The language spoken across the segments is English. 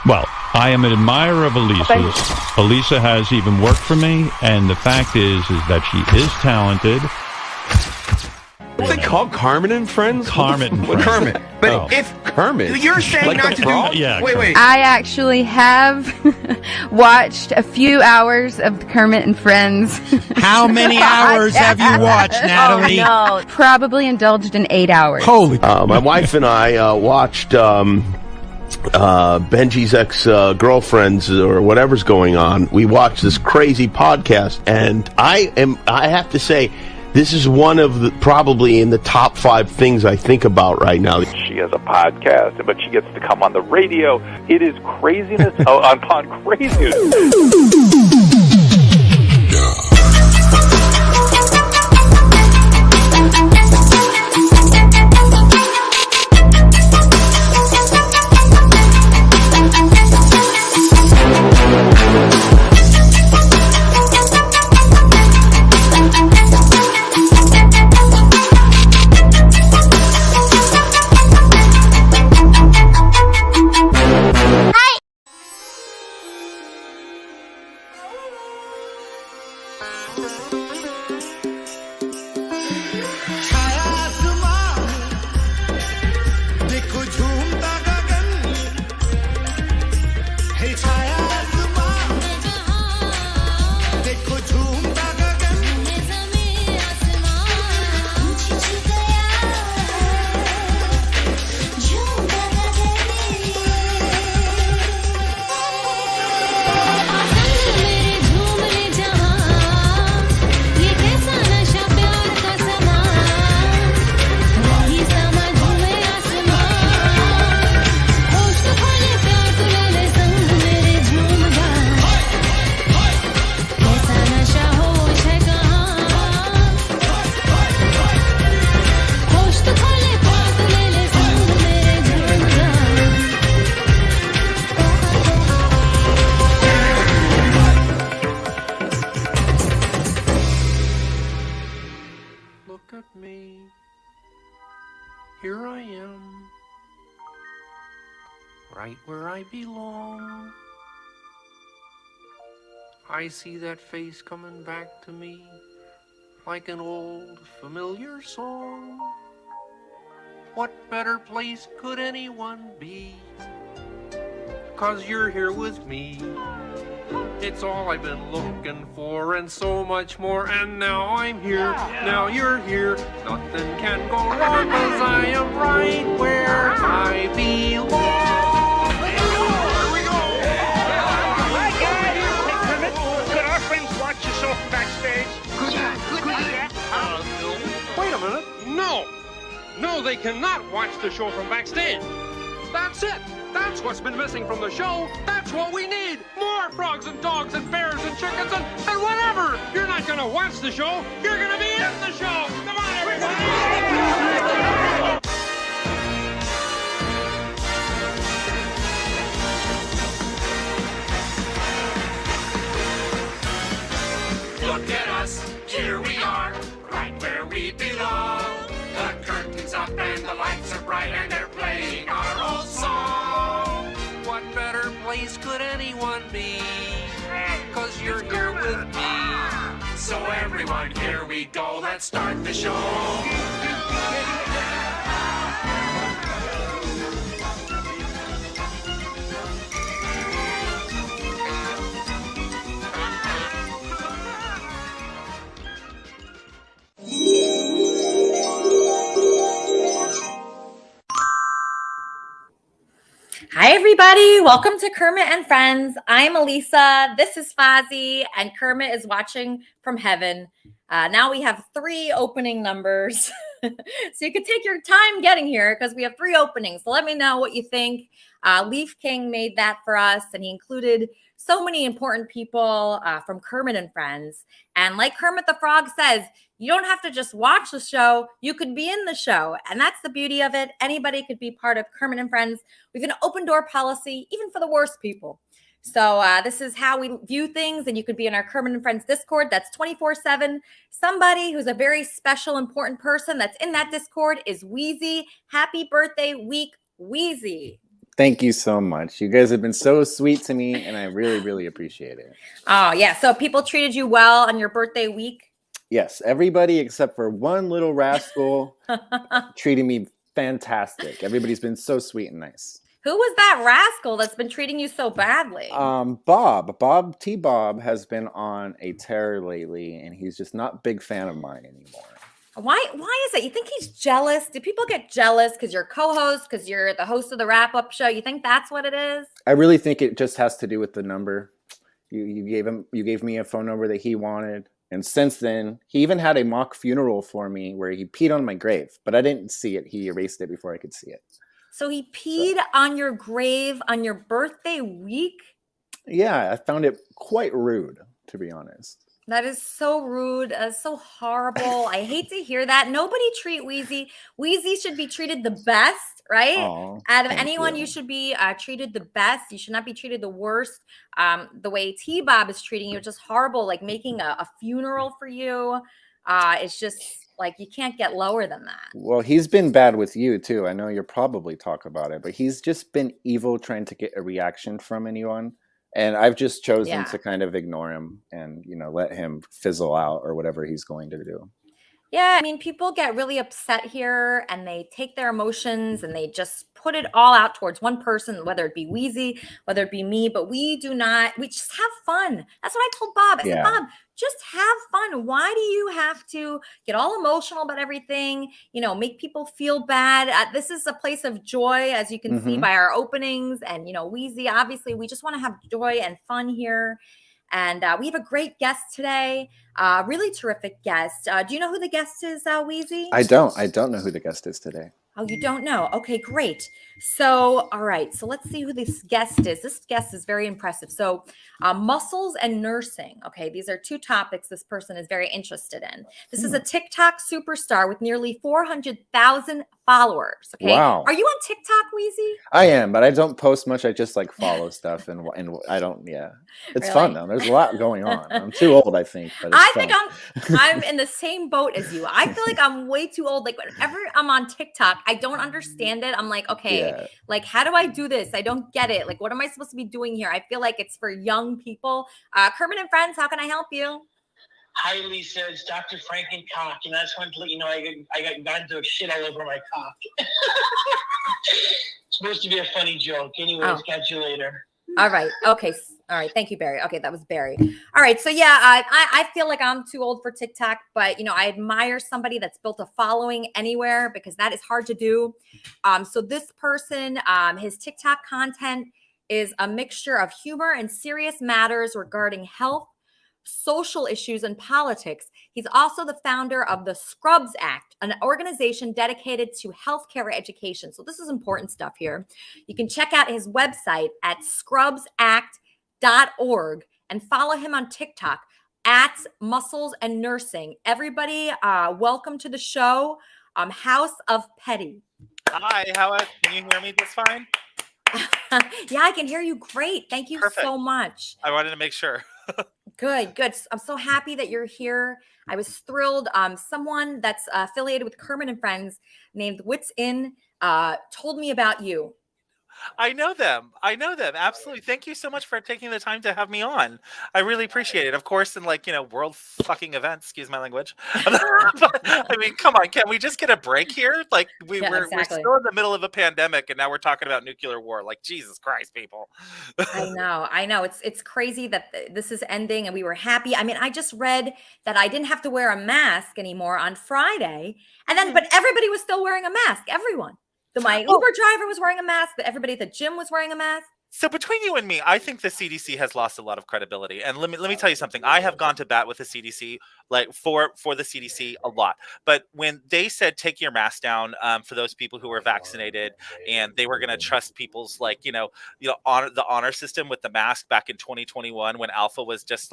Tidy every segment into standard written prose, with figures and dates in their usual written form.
Well, I am an admirer of Elisa's. Elisa has even worked for me, and the fact is that she is talented. What they call Kermit and Friends? Kermit and Friends. Kermit. But if Kermit. You're saying like not to frog? do... Yeah, Wait. I actually have watched a few hours of the Kermit and Friends. How many hours have you watched, Natalie? Oh, no. Probably indulged in 8 hours. Holy... My wife and I watched Benji's ex-girlfriends or whatever's going on. We watched this crazy podcast, and I have to say, this is one of the, probably in the top 5 things I think about right now. She has a podcast, but she gets to come on the radio. It is craziness upon craziness. Here I am, right where I belong. I see that face coming back to me like an old familiar song. What better place could anyone be? 'Cause you're here with me. It's all I've been looking for and so much more. And now I'm here, now you're here. Nothing can go wrong 'cause I am right where I belong. Here we go. Hi, guys. Hey, Kermit, could our friends watch the show from backstage? No. Wait a minute. No, they cannot watch the show from backstage. That's it. That's what's been missing from the show. That's what we need. More frogs and dogs and bears and chickens and whatever. You're not going to watch the show. You're going to be in the show. Come on, everybody. Look at us. Here we are. Right where we belong. The curtain's up and the lights are bright and they're playing our old song. What better place could anyone be? 'Cause you're here with me. So everyone, here we go. Let's start the show. Hi, everybody. Welcome to Kermit and Friends. I'm Elisa. This is Fozzie, and Kermit is watching from heaven. Now we have 3 opening numbers. So you can take your time getting here because we have 3 openings. So let me know what you think. Leaf King made that for us, and he included so many important people from Kermit and Friends. And like Kermit the Frog says, you don't have to just watch the show. You could be in the show. And that's the beauty of it. Anybody could be part of Kermit and Friends. We have an open door policy, even for the worst people. So this is how we view things. And you could be in our Kermit and Friends Discord. That's 24/7. Somebody who's a very special, important person that's in that Discord is Weezy. Happy birthday week, Weezy. Thank you so much. You guys have been so sweet to me, and I really, really appreciate it. Oh, yeah. So people treated you well on your birthday week? Yes, everybody except for one little rascal treating me fantastic. Everybody's been so sweet and nice. Who was that rascal that's been treating you so badly? Bob T-Bob has been on a tear lately, and he's just not a big fan of mine anymore. Why is it? You think he's jealous? Do people get jealous because you're co-host, because you're the host of the wrap-up show? You think that's what it is? I really think it just has to do with the number. You gave me a phone number that he wanted. And since then, he even had a mock funeral for me where he peed on my grave, but I didn't see it. He erased it before I could see it. So he peed on your grave on your birthday week? Yeah, I found it quite rude, to be honest. That is so rude. So horrible. I hate to hear that. Nobody treat Weezy. Weezy should be treated the best, right? Out of anyone, you should be treated the best. You should not be treated the worst. The way T-Bob is treating you, just horrible. Like making a funeral for you. It's just like you can't get lower than that. Well, he's been bad with you too. I know you'll probably talk about it, but he's just been evil trying to get a reaction from anyone. And I've just chosen to kind of ignore him and, let him fizzle out or whatever he's going to do. Yeah, I mean, people get really upset here and they take their emotions and they just put it all out towards one person, whether it be Weezy, whether it be me, but we just have fun. That's what I told Bob. I said, Bob, just have fun. Why do you have to get all emotional about everything? Make people feel bad. This is a place of joy, as you can see by our openings. And, Weezy, obviously, we just want to have joy and fun here. And we have a great guest today, really terrific guest. Do you know who the guest is, Weezy? I don't know who the guest is today. Oh, you don't know? Okay, great. So, all right. So let's see who this guest is. This guest is very impressive. So muscles and nursing. Okay, these are two topics this person is very interested in. This is a TikTok superstar with nearly 400,000 followers. Okay. Wow. Are you on TikTok, Weezy? I am, but I don't post much. I just follow stuff and I don't. Yeah, it's fun though. There's a lot going on. I'm too old, I think. But I think I'm in the same boat as you. I feel like I'm way too old. Like whenever I'm on TikTok, I don't understand it. I'm like, okay, like how do I do this? I don't get it. Like, what am I supposed to be doing here? I feel like it's for young people. Kermit and Friends, how can I help you? Hi, Lisa. It's Dr. Frankencock, and I just wanted to let you know I got gone to shit all over my cock. It's supposed to be a funny joke. Anyways, catch you later. All right. Okay. All right. Thank you, Barry. Okay, that was Barry. All right. So yeah, I feel like I'm too old for TikTok, but I admire somebody that's built a following anywhere because that is hard to do. So this person, his TikTok content is a mixture of humor and serious matters regarding health, social issues, and politics. He's also the founder of the Scrubs Act, an organization dedicated to healthcare education. So this is important stuff here. You can check out his website at scrubsact.org and follow him on TikTok at Muscles and Nursing. Everybody, welcome to the show, House of Petty. Hi, can you hear me just fine? Yeah, I can hear you great. Thank you so much. I wanted to make sure. Good. I'm so happy that you're here. I was thrilled. Someone that's affiliated with Kermit and Friends named Wits In told me about you. I know them. Absolutely. Thank you so much for taking the time to have me on. I really appreciate it. Of course, in world fucking events, excuse my language. I mean, come on, can we just get a break here? Like we're still in the middle of a pandemic and now we're talking about nuclear war. Like Jesus Christ, people. I know. It's crazy that this is ending and we were happy. I mean, I just read that I didn't have to wear a mask anymore on Friday. And then but everybody was still wearing a mask. Everyone. My Uber driver was wearing a mask, but everybody at the gym was wearing a mask. So between you and me, I think the CDC has lost a lot of credibility. And let me tell you something. I have gone to bat with the CDC, for the CDC a lot. But when they said take your mask down for those people who were vaccinated, and they were going to trust people's honor system with the mask back in 2021 when Alpha was just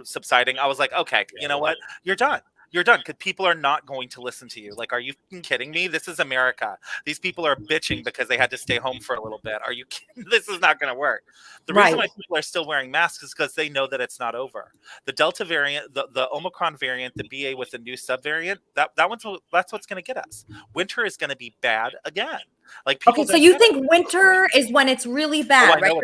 subsiding, I was like, okay, you know what? You're done. You're done because people are not going to listen to you. Like, are you kidding me? This is America. These people are bitching because they had to stay home for a little bit. Are you kidding? This is not going to work. The reason why people are still wearing masks is because they know that it's not over. The Delta variant, the Omicron variant, the BA with the new subvariant, that's what's going to get us. Winter is going to be bad again. Like, people okay, so you think winter is when it's really bad, right?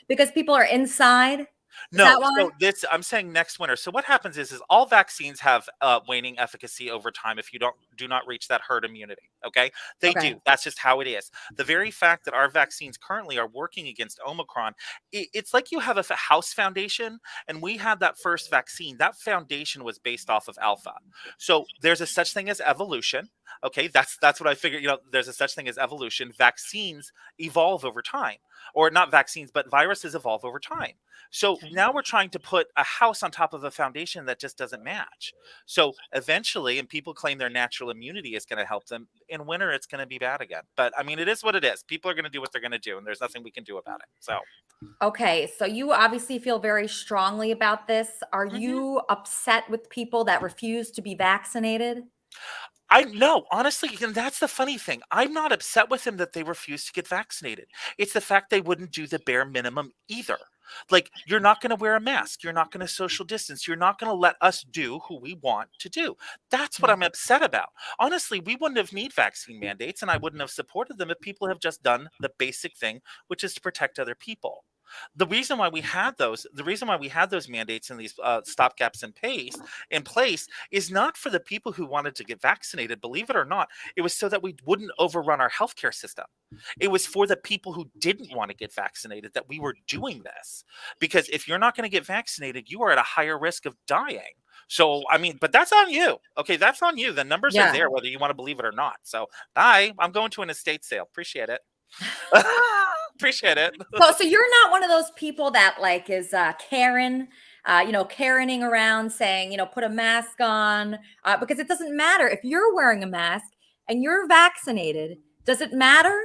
Because people are inside. No, so I'm saying next winter. So what happens is all vaccines have waning efficacy over time if you do not reach that herd immunity. Okay, they do. That's just how it is. The very fact that our vaccines currently are working against Omicron, it's like you have a house foundation, and we had that first vaccine. That foundation was based off of alpha. So there's a such thing as evolution. Okay, that's what I figured. There's a such thing as evolution. Vaccines evolve over time, or not vaccines, but viruses evolve over time. So now we're trying to put a house on top of a foundation that just doesn't match. So eventually, and people claim their natural immunity is going to help them. In winter, it's going to be bad again. But I mean, it is what it is. People are going to do what they're going to do, and there's nothing we can do about it. So. Okay, so you obviously feel very strongly about this. Are you upset with people that refuse to be vaccinated? No, honestly, and that's the funny thing. I'm not upset with them that they refuse to get vaccinated. It's the fact they wouldn't do the bare minimum either. Like, you're not going to wear a mask. You're not going to social distance. You're not going to let us do who we want to do. That's what I'm upset about. Honestly, we wouldn't have need vaccine mandates, and I wouldn't have supported them if people have just done the basic thing, which is to protect other people. The reason why we had those mandates and these stopgaps in place is not for the people who wanted to get vaccinated. Believe it or not, it was so that we wouldn't overrun our healthcare system. It was for the people who didn't want to get vaccinated that we were doing this. Because if you're not going to get vaccinated, you are at a higher risk of dying. So, I mean, but that's on you. Okay, that's on you. The numbers are there, whether you want to believe it or not. So, I'm going to an estate sale. Appreciate it. Appreciate it. So you're not one of those people that like is Karen, Karening around saying, put a mask on, because it doesn't matter if you're wearing a mask and you're vaccinated. Does it matter?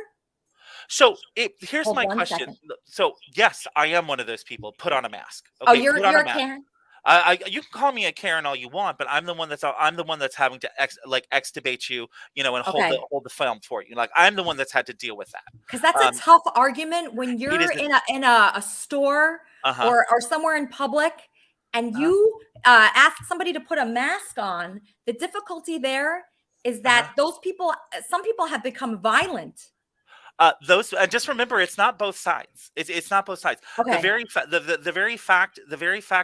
So here's my question. Second. So yes, I am one of those people. Put on a mask. Okay, you're a Karen. You can call me a Karen all you want, but I'm the one that's having to extubate you, and hold the film for you. Like, I'm the one that's had to deal with that. Because that's a tough argument when you're in a store or somewhere in public, and you ask somebody to put a mask on. The difficulty there is that some people have become violent. Just remember, it's not both sides. It's not both sides. Okay. The very fact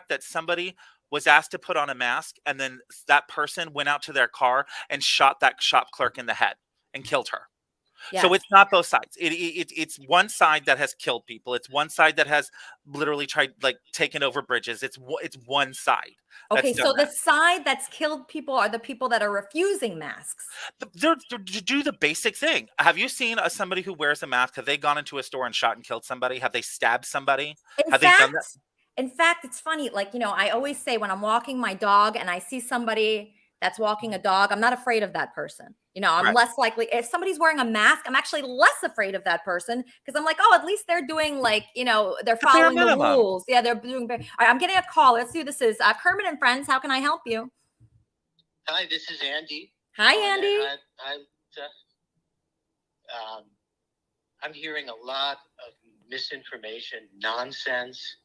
that somebody was asked to put on a mask and then that person went out to their car and shot that shop clerk in the head and killed her. Yes. So it's not both sides. It's one side that has killed people. It's one side that has literally tried taken over bridges. It's one side. Okay, so the side that's killed people are the people that are refusing masks. They're do the basic thing. Have you seen somebody who wears a mask? Have they gone into a store and shot and killed somebody? Have they stabbed somebody? Have they done that? In fact, it's funny. I always say when I'm walking my dog and I see somebody that's walking a dog, I'm not afraid of that person. I'm less likely. If somebody's wearing a mask, I'm actually less afraid of that person because I'm like, oh, at least they're doing they're following the rules. Yeah, they're doing. All right, I'm getting a call. Let's see who this is. Kermit and Friends. How can I help you? Hi, this is Andy. Hi, Andy. I'm hearing a lot of misinformation, nonsense,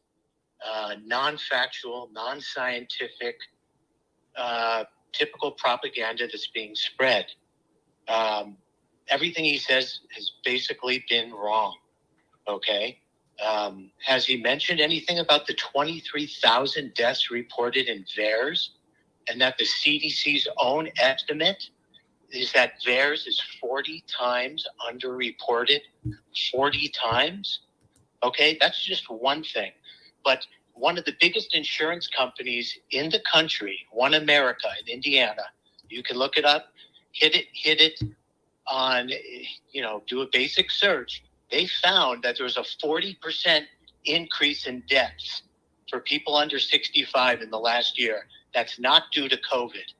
non-factual, non-scientific, typical propaganda that's being spread. Everything he says has basically been wrong. Okay. Has he mentioned anything about the 23,000 deaths reported in VAERS and that the CDC's own estimate is that VAERS is 40 times underreported? 40 times? Okay. That's just one thing. But one of the biggest insurance companies in the country, One America in Indiana, you can look it up, hit it on, do a basic search. They found that there was a 40% increase in deaths for people under 65 in the last year. That's not due to COVID.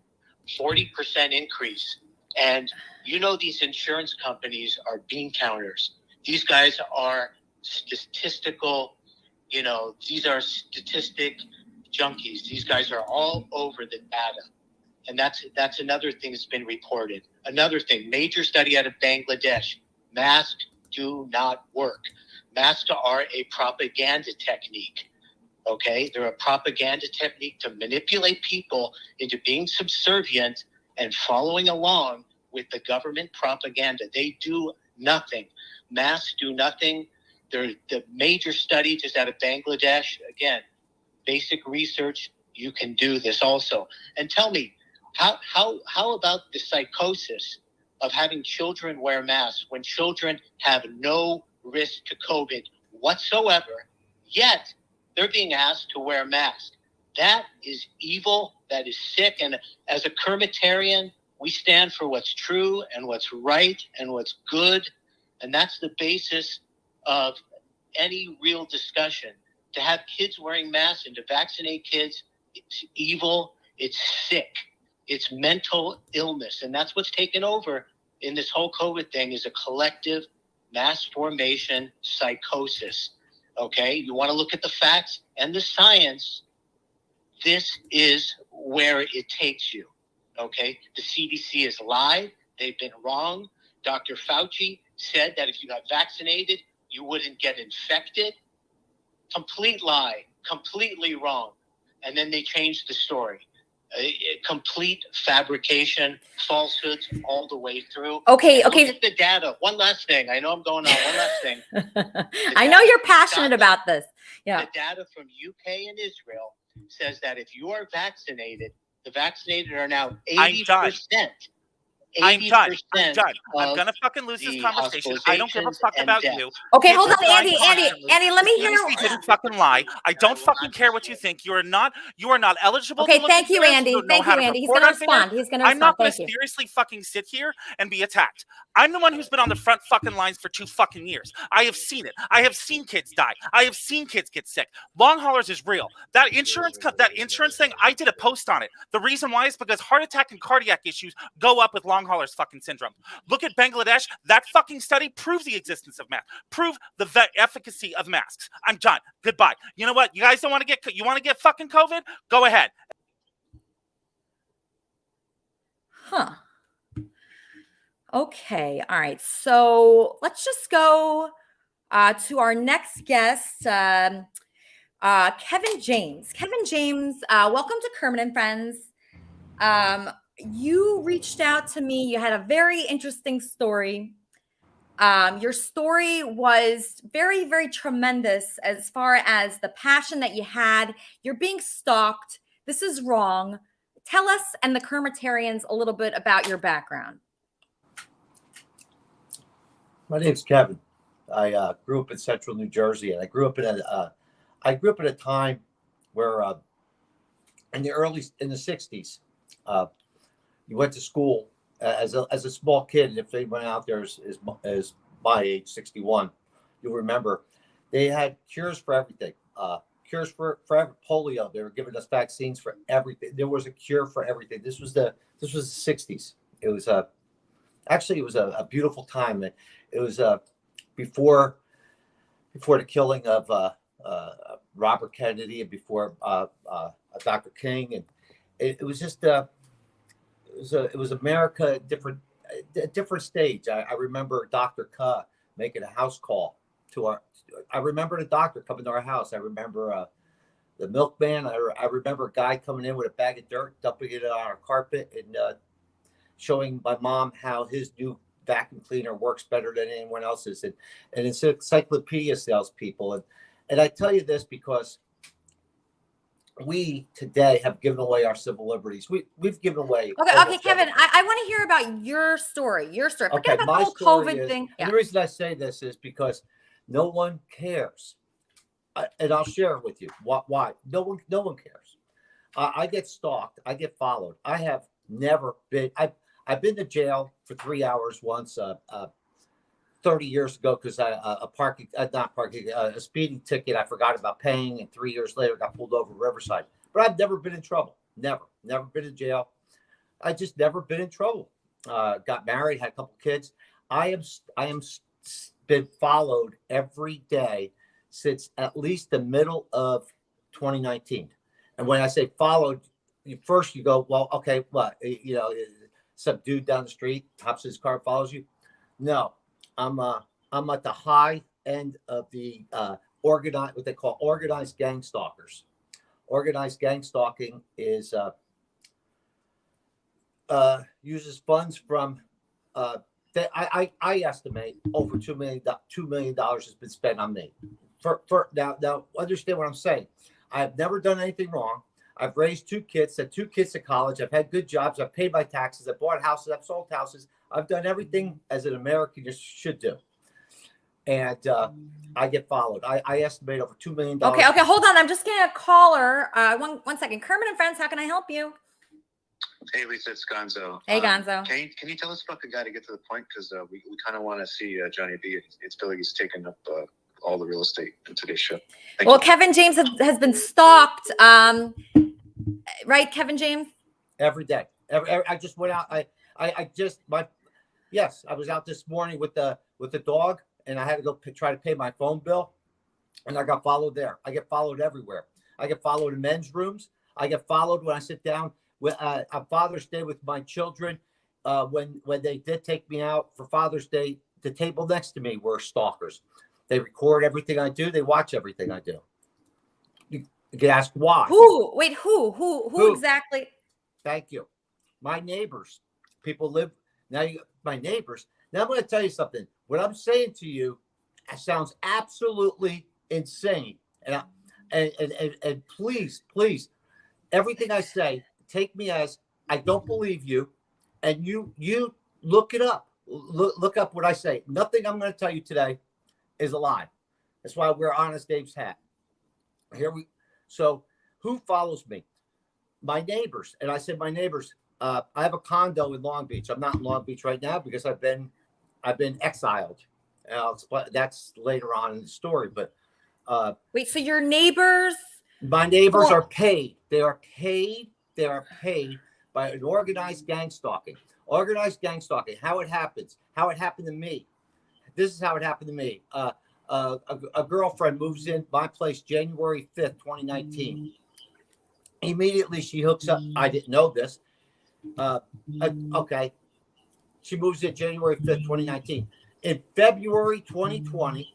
40% increase. And these insurance companies are bean counters. These guys are statistical, these are statistic junkies. These guys are all over the data. And that's another thing that's been reported. Another thing, major study out of Bangladesh, masks do not work. Masks are a propaganda technique. Okay, they're a propaganda technique to manipulate people into being subservient and following along with the government propaganda. They do nothing. Masks do nothing. They're the major study just out of Bangladesh. Again, basic research. You can do this also. And tell me, how about the psychosis of having children wear masks when children have no risk to COVID whatsoever, yet they're being asked to wear masks? That is evil. That is sick. And as a Kermitarian, we stand for what's true and what's right and what's good. And that's the basis of any real discussion. To have kids wearing masks and to vaccinate kids, it's evil. It's sick. It's mental illness. And that's what's taken over in this whole COVID thing, is a collective mass formation psychosis. Okay? You want to look at the facts and the science. This is where it takes you. Okay? The CDC has lied. They've been wrong. Dr. Fauci said that if you got vaccinated, you wouldn't get infected. Complete lie. Completely wrong. And then they changed the story. Complete fabrication, falsehoods all the way through. Okay. Look at the data. One last thing. I know I'm going on. One last thing. I know you're passionate about this. Yeah. The data from UK and Israel says that if you are vaccinated, the vaccinated are now 80%. I'm done. I'm gonna fucking lose this conversation. I don't give a fuck about you. Okay, hold on, Andy. Let me hear. You didn't fucking lie. I don't fucking care what you think. You are not eligible. Okay, thank you, Andy. Thank you, Andy. He's gonna respond. I'm not gonna seriously fucking sit here and be attacked. I'm the one who's been on the front fucking lines for 2 fucking years. I have seen it. I have seen kids die. I have seen kids get sick. Long haulers is real. That insurance thing, I did a post on it. The reason why is because heart attack and cardiac issues go up with long haulers fucking syndrome. Look at Bangladesh. That fucking study proves the existence of masks. Prove the efficacy of masks. I'm done. Goodbye. You know what? You guys don't want to get. You want to get fucking COVID? Go ahead. Huh. Okay. All right. So let's just go to our next guest, Kevin James. Kevin James, welcome to Kermit and Friends. You reached out to me. You had a very interesting story. Your story was very, very tremendous as far as the passion that you had. You're being stalked. This is wrong. Tell us and the Kermitarians a little bit about your background. My name's Kevin. I grew up in Central New Jersey, and I grew up in a time where in the 60s. You went to school as a small kid. If anyone out there is my age, 61, you'll remember they had cures for everything. Cures for polio. They were giving us vaccines for everything. There was a cure for everything. This was the 60s. It was a beautiful time. It was before the killing of Robert Kennedy and before Dr. King, and it was just. It was America, a different stage. I remember Dr. K making a house call to I remember the doctor coming to our house. I remember the milkman. I remember a guy coming in with a bag of dirt, dumping it on our carpet, and showing my mom how his new vacuum cleaner works better than anyone else's. And it's encyclopedia salespeople. And I tell you this because we today have given away our civil liberties. We've given away. Okay, Kevin, I want to hear about your story. Forget about the whole COVID thing. And the reason I say this is because no one cares, and I'll share it with you. Why? No one cares. I get stalked. I get followed. I have never been. I've been to jail for 3 hours once. 30 years ago because a speeding ticket I forgot about paying, and 3 years later got pulled over Riverside. But I've never been in trouble. Never been in jail. I just never been in trouble. Got married, had a couple kids. I am been followed every day since at least the middle of 2019. And when I say followed, first you go, well, okay, what? You know, some dude down the street hops his car, follows you. No, I'm at the high end of the organized, what they call organized gang stalkers. Organized gang stalking is uses funds from I estimate over $2 million has been spent on me. Now understand what I'm saying. I've never done anything wrong. I've raised 2 kids, sent 2 kids to college. I've had good jobs. I've paid my taxes. I've bought houses. I've sold houses. I've done everything as an American just should do. And I get followed. I estimate over $2 million. Okay, hold on. I'm just getting a caller. One second. Kermit and Friends, how can I help you? Hey, Lisa, it's Gonzo. Hey, Gonzo. Can you tell us about the guy to get to the point? Because we kind of want to see Johnny B. It's Billy. He's taken up all the real estate in today's show. Well, Kevin James has been stalked. Right, Kevin James? Every day. I just went out. I was out this morning with the dog, and I had to go try to pay my phone bill, and I got followed there. I get followed everywhere. I get followed in men's rooms. I get followed when I sit down with on Father's Day with my children. When they did take me out for Father's Day, the table next to me were stalkers. They record everything I do. They watch everything I do. You can ask why. Who? Wait, who exactly? Thank you. My neighbors. People live now. My neighbors. Now I'm going to tell you something. What I'm saying to you sounds absolutely insane. And please, everything I say, take me as I don't believe you, and you look it up. Look up what I say. Nothing I'm going to tell you today is a lie. That's why I wear Honest Dave's hat. So who follows me? My neighbors. And I said my neighbors. I have a condo in Long Beach. I'm not in Long Beach right now because I've been exiled. That's later on in the story. But wait, so your neighbors? My neighbors are paid. They are paid by an organized gang stalking. Organized gang stalking. How it happens. How it happened to me. This is how it happened to me. A girlfriend moves in my place January 5th, 2019. Immediately she hooks up. I didn't know this. Okay. She moves in January 5th, 2019. In February 2020,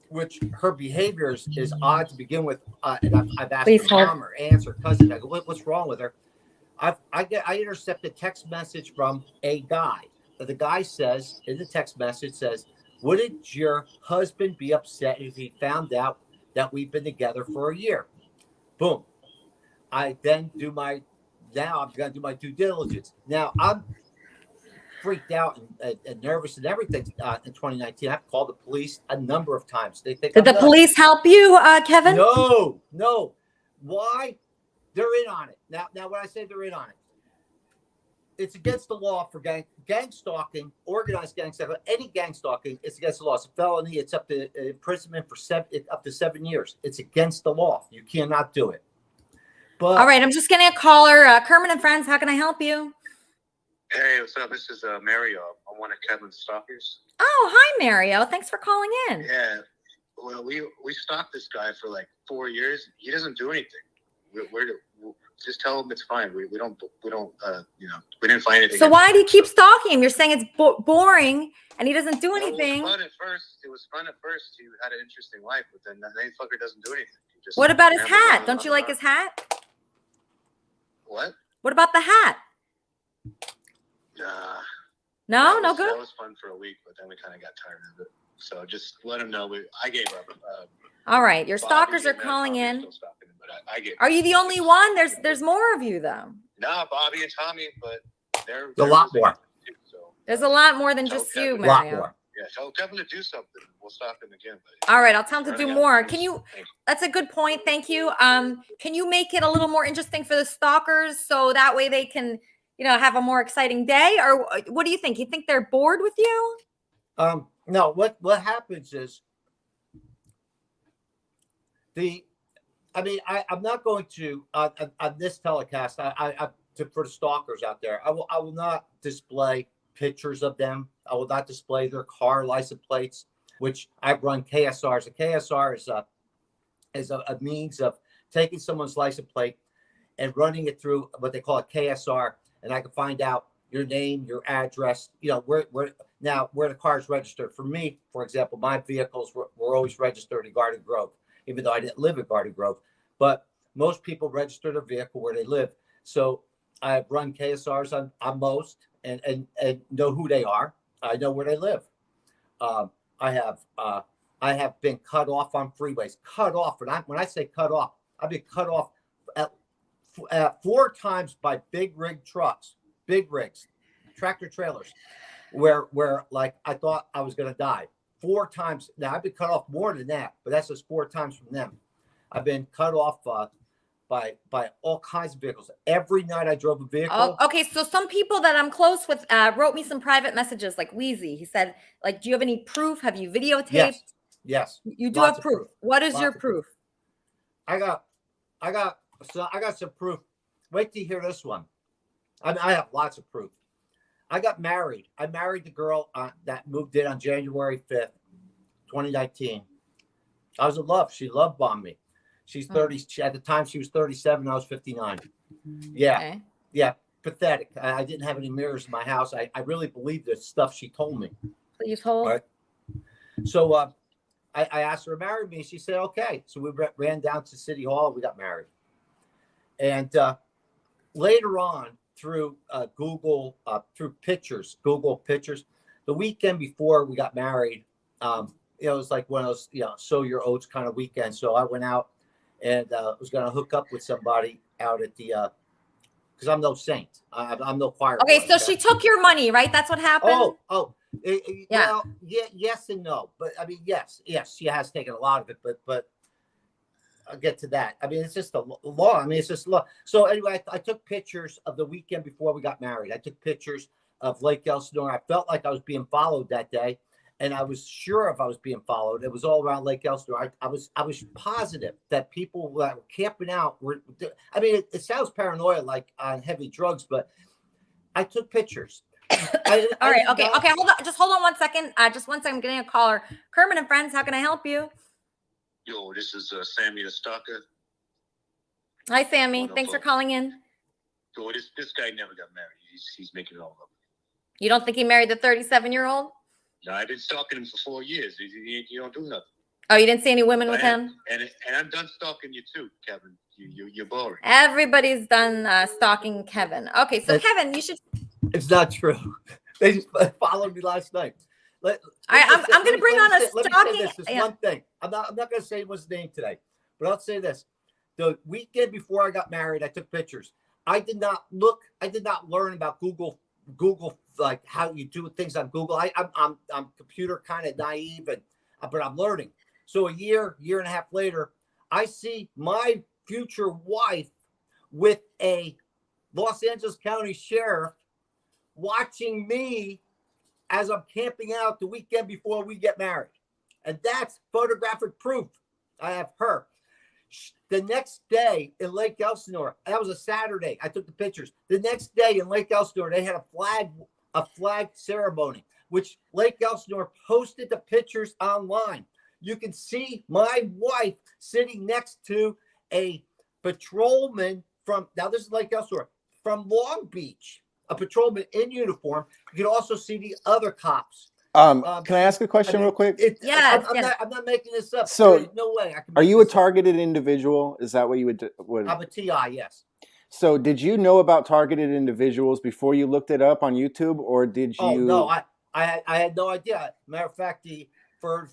which her behavior is odd to begin with. And I've asked her mom or aunts or cousins, I go, what's wrong with her? I intercept a text message from a guy. The guy says in the text message says, wouldn't your husband be upset if he found out that we've been together for a year? Boom. I then now I'm going to do my due diligence. Now I'm freaked out and nervous and everything in 2019. I've called the police a number of times. They think Did the police help you, Kevin? No. Why? They're in on it. Now when I say they're in on it, it's against the law for gang stalking, organized gang stalking, any gang stalking. It's against the law. It's a felony. It's up to imprisonment for up to 7 years. It's against the law. You cannot do it. But all right, I'm just getting a caller. Kermit and Friends, how can I help you? Hey, what's up? This is Mario. I'm one of Kevin's stalkers. Oh, hi, Mario. Thanks for calling in. Yeah. Well, we stalked this guy for like 4 years. He doesn't do anything. We're just tell him it's fine. We don't we didn't find anything. So why do you keep stalking him? You're saying it's boring and he doesn't do anything. It was fun at first. He had an interesting life, but then that fucker doesn't do anything. What about his hat? Don't you like his hat? What? What about the hat? No good. That was fun for a week, but then we kind of got tired of it. So just let him know I gave up. All right, your stalkers are calling in. Are you the only one? There's more of you though. No, Bobby and Tommy, but there's a lot more. There's a lot more than just you, Mario. A lot more. Yeah, tell Kevin to do something. We'll stop him again. All right, I'll tell him to do more. That's a good point. Thank you. Can you make it a little more interesting for the stalkers so that way they can, have a more exciting day? Or what do you think? You think they're bored with you? No, what happens is I'm not going to on this telecast. For the stalkers out there, I will not display pictures of them. I will not display their car license plates, which I run KSRs. A KSR is a means of taking someone's license plate and running it through what they call a KSR, and I can find out your name, your address, where the car is registered. For me, for example, my vehicles were always registered in Garden Grove, even though I didn't live in Garden Grove. But most people register their vehicle where they live. So I've run KSRs on most and know who they are. I know where they live. I have been cut off on freeways. Cut off, and when I say cut off, I've been cut off at 4 times by big rig trucks, big rigs, tractor trailers, where like I thought I was gonna die. 4 times. Now I've been cut off more than that, but that's just 4 times from them. I've been cut off by all kinds of vehicles. Every night I drove a vehicle. Oh, okay, so some people that I'm close with wrote me some private messages, like Weezy. He said, like, do you have any proof? Have you videotaped? Yes. You do Lots have proof. What is your proof? I got some proof. Wait till you hear this one. I have lots of proof. I got married. I married the girl that moved in on January 5th, 2019. I was in love. She love bombed me. She's 30. At the time, she was 37. I was 59. Yeah. Okay. Yeah. Pathetic. I didn't have any mirrors in my house. I really believed the stuff she told me. Please hold. Right? So I asked her to marry me. She said, okay. So we ran down to City Hall. We got married. And later on, through Google Pictures, the weekend before we got married, it was like one of those, sow your oats kind of weekend. So I went out and was going to hook up with somebody out at the, because I'm no saint. I'm no choir. Okay, boy, so she took your money, right? That's what happened? Yeah. Well, yes and no. But I mean, yes, she has taken a lot of it, but I'll get to that. I mean, it's just a law. I mean, it's just law. So anyway, I took pictures of the weekend before we got married. I took pictures of Lake Elsinore. I felt like I was being followed that day. And I was sure if I was being followed, it was all around Lake Elsinore. I was positive that people that were camping out were. I mean, it sounds paranoia, like on heavy drugs, but I took pictures. All right. Okay. Hold on. Just hold on 1 second. Just 1 second. I'm getting a caller. Kermit and Friends, how can I help you? Yo, this is Sammy the Stalker. Hi, Sammy. Thanks for calling in. So this guy never got married. He's making it all up. You don't think he married the 37-year-old? No, I've been stalking him for 4 years. You don't do nothing. Oh, you didn't see any women with him? And I'm done stalking you too, Kevin. You're boring. Everybody's done stalking Kevin. Okay, so Kevin, you should. It's not true. They just followed me last night. I'm going to bring on a let stalking. me say this. One thing. I'm not going to say his name today, but I'll say this. The weekend before I got married, I took pictures. I did not learn about Google, like how you do things on Google. I'm computer kind of naive, but I'm learning. So a year and a half later, I see my future wife with a Los Angeles County sheriff watching me as I'm camping out the weekend before we get married. And that's photographic proof. I have her. The next day in Lake Elsinore, that was a Saturday. I took the pictures. The next day in Lake Elsinore, they had a flag ceremony, which Lake Elsinore posted the pictures online. You can see my wife sitting next to a patrolman now this is Lake Elsinore, from Long Beach, a patrolman in uniform. You can also see the other cops. Can I ask a question real quick? I'm not making this up. So, there's no way. Are you a targeted individual? Is that what you would? I'm a TI, yes. So, did you know about targeted individuals before you looked it up on YouTube, or did you? Oh no, I had no idea. Matter of fact, over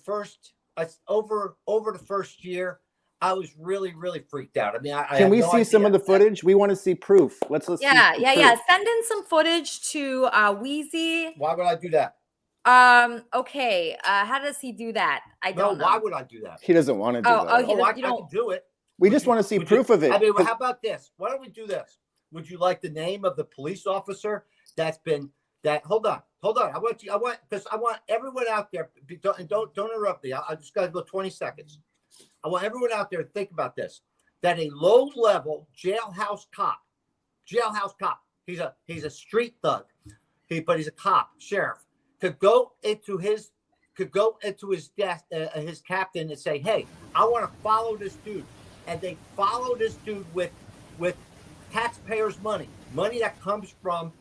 the first year, I was really freaked out. I mean, can we see some of the footage? We want to see proof. Let's see. Yeah. Send in some footage to Weezy. Why would I do that? Okay. How does he do that? I don't know. Why would I do that? He doesn't want to do that. I can do it. We just want to see proof of it. I mean, how about this? Why don't we do this? Would you like the name of the police officer hold on. I want everyone out there. Don't interrupt me. I just got to go 20 seconds. I want everyone out there to think about this. That a low-level jailhouse cop. He's a street thug. But he's a cop, sheriff. Could go into his desk, his captain, and say, "Hey, I want to follow this dude," and they follow this dude with taxpayers' money that comes from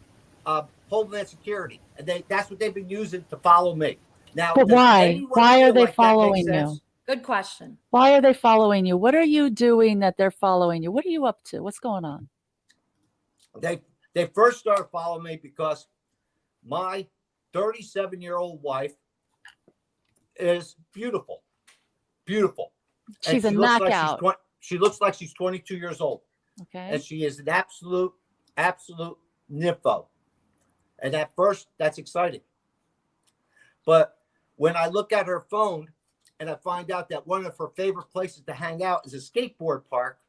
Homeland Security, and that's what they've been using to follow me. Now, But does why? anyone Why are feel they like that makes following sense? you? Good question. Why are they following you? What are you doing that they're following you? What are you up to? What's going on? They first started following me because my 37-year-old wife is beautiful. She's And a knockout. she looks like she's 22 years old. Okay. And she is an absolute nympho. And at first, that's exciting. But when I look at her phone and I find out that one of her favorite places to hang out is a skateboard park,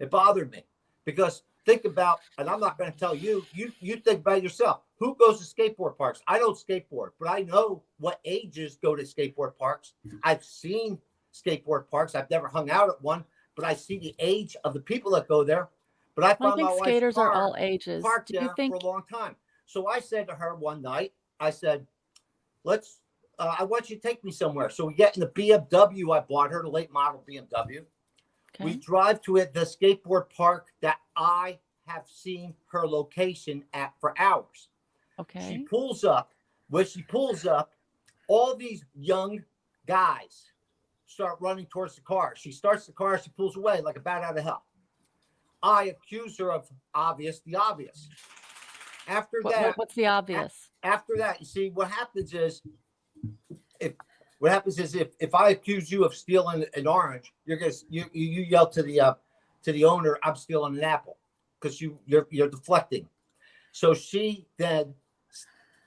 it bothered me. Because think about, and I'm not going to tell you think about yourself. Who goes to skateboard parks? I don't skateboard, but I know what ages go to skateboard parks. I've seen skateboard parks. I've never hung out at one, but I see the age of the people that go there. But I found think my wife's skaters are car all ages. parked Do you there think for a long time. So I said to her one night, I said, I want you to take me somewhere. So we get in the BMW I bought her, the late model BMW. Okay. We drive to the skateboard park that I have seen her location at for hours. Okay. She pulls up. When she pulls up, all these young guys start running towards the car. She starts the car. She pulls away like a bat out of hell. I accuse her of the obvious. After that, what's the obvious? After that, you see, what happens is if I accuse you of stealing an orange, you yell to the owner, I'm stealing an apple, because you're deflecting. So she then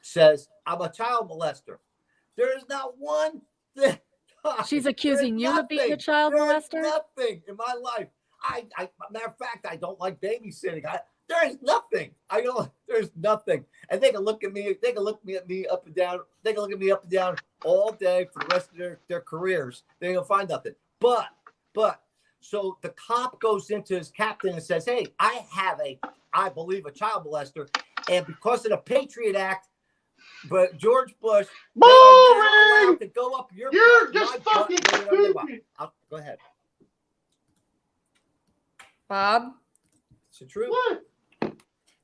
says, I'm a child molester. There is not one thing. She's accusing you of being a child molester? Nothing in my life. Matter of fact, I don't like babysitting. There is nothing. There's nothing. And they can look at me. They can look at me up and down. They can look at me up and down all day for the rest of their careers. They ain't gonna find nothing. But so the cop goes into his captain and says, "Hey, I believe a child molester, and because of the Patriot Act, but George Bush, they are now allowed to go up your butt, just my fucking butt, whatever they want." stupid. Go ahead. Bob? It's the truth.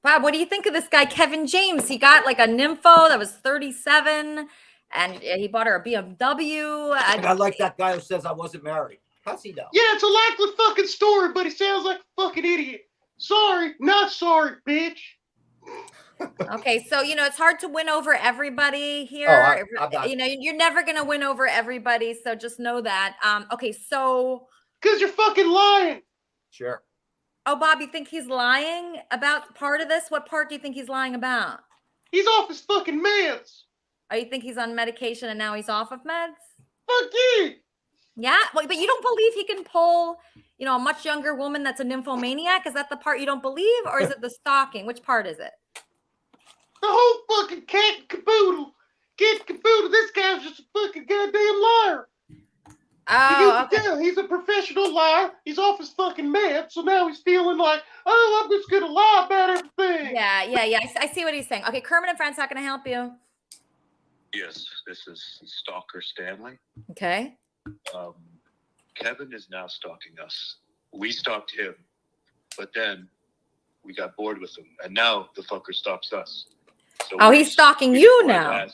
Bob, what do you think of this guy, Kevin James? He got like a nympho that was 37, and he bought her a BMW. And I like that guy who says I wasn't married. How's he know? Yeah, it's a likely fucking story, but he sounds like a fucking idiot. Sorry, not sorry, bitch. Okay, so it's hard to win over everybody here. I'm not. You're never gonna win over everybody, so just know that. Okay, so because you're fucking lying. Sure. Oh, Bob, you think he's lying about part of this? What part do you think he's lying about? He's off his fucking meds. Oh, you think he's on medication and now he's off of meds? Fuck you. Yeah, but you don't believe he can pull, a much younger woman that's a nymphomaniac? Is that the part you don't believe, or is it the stalking? Which part is it? The whole fucking cat and caboodle. This guy's just a fucking goddamn liar. Oh, okay. He's a professional liar. He's off his fucking meds, so now he's feeling like, oh, I'm just gonna lie about everything. Yeah. I see what he's saying. Okay, Kermit and Friends, how can I help you? Yes, this is Stalker Stanley. Okay. Kevin is now stalking us. We stalked him, but then we got bored with him, and now the fucker stalks us. So he's stalking you now.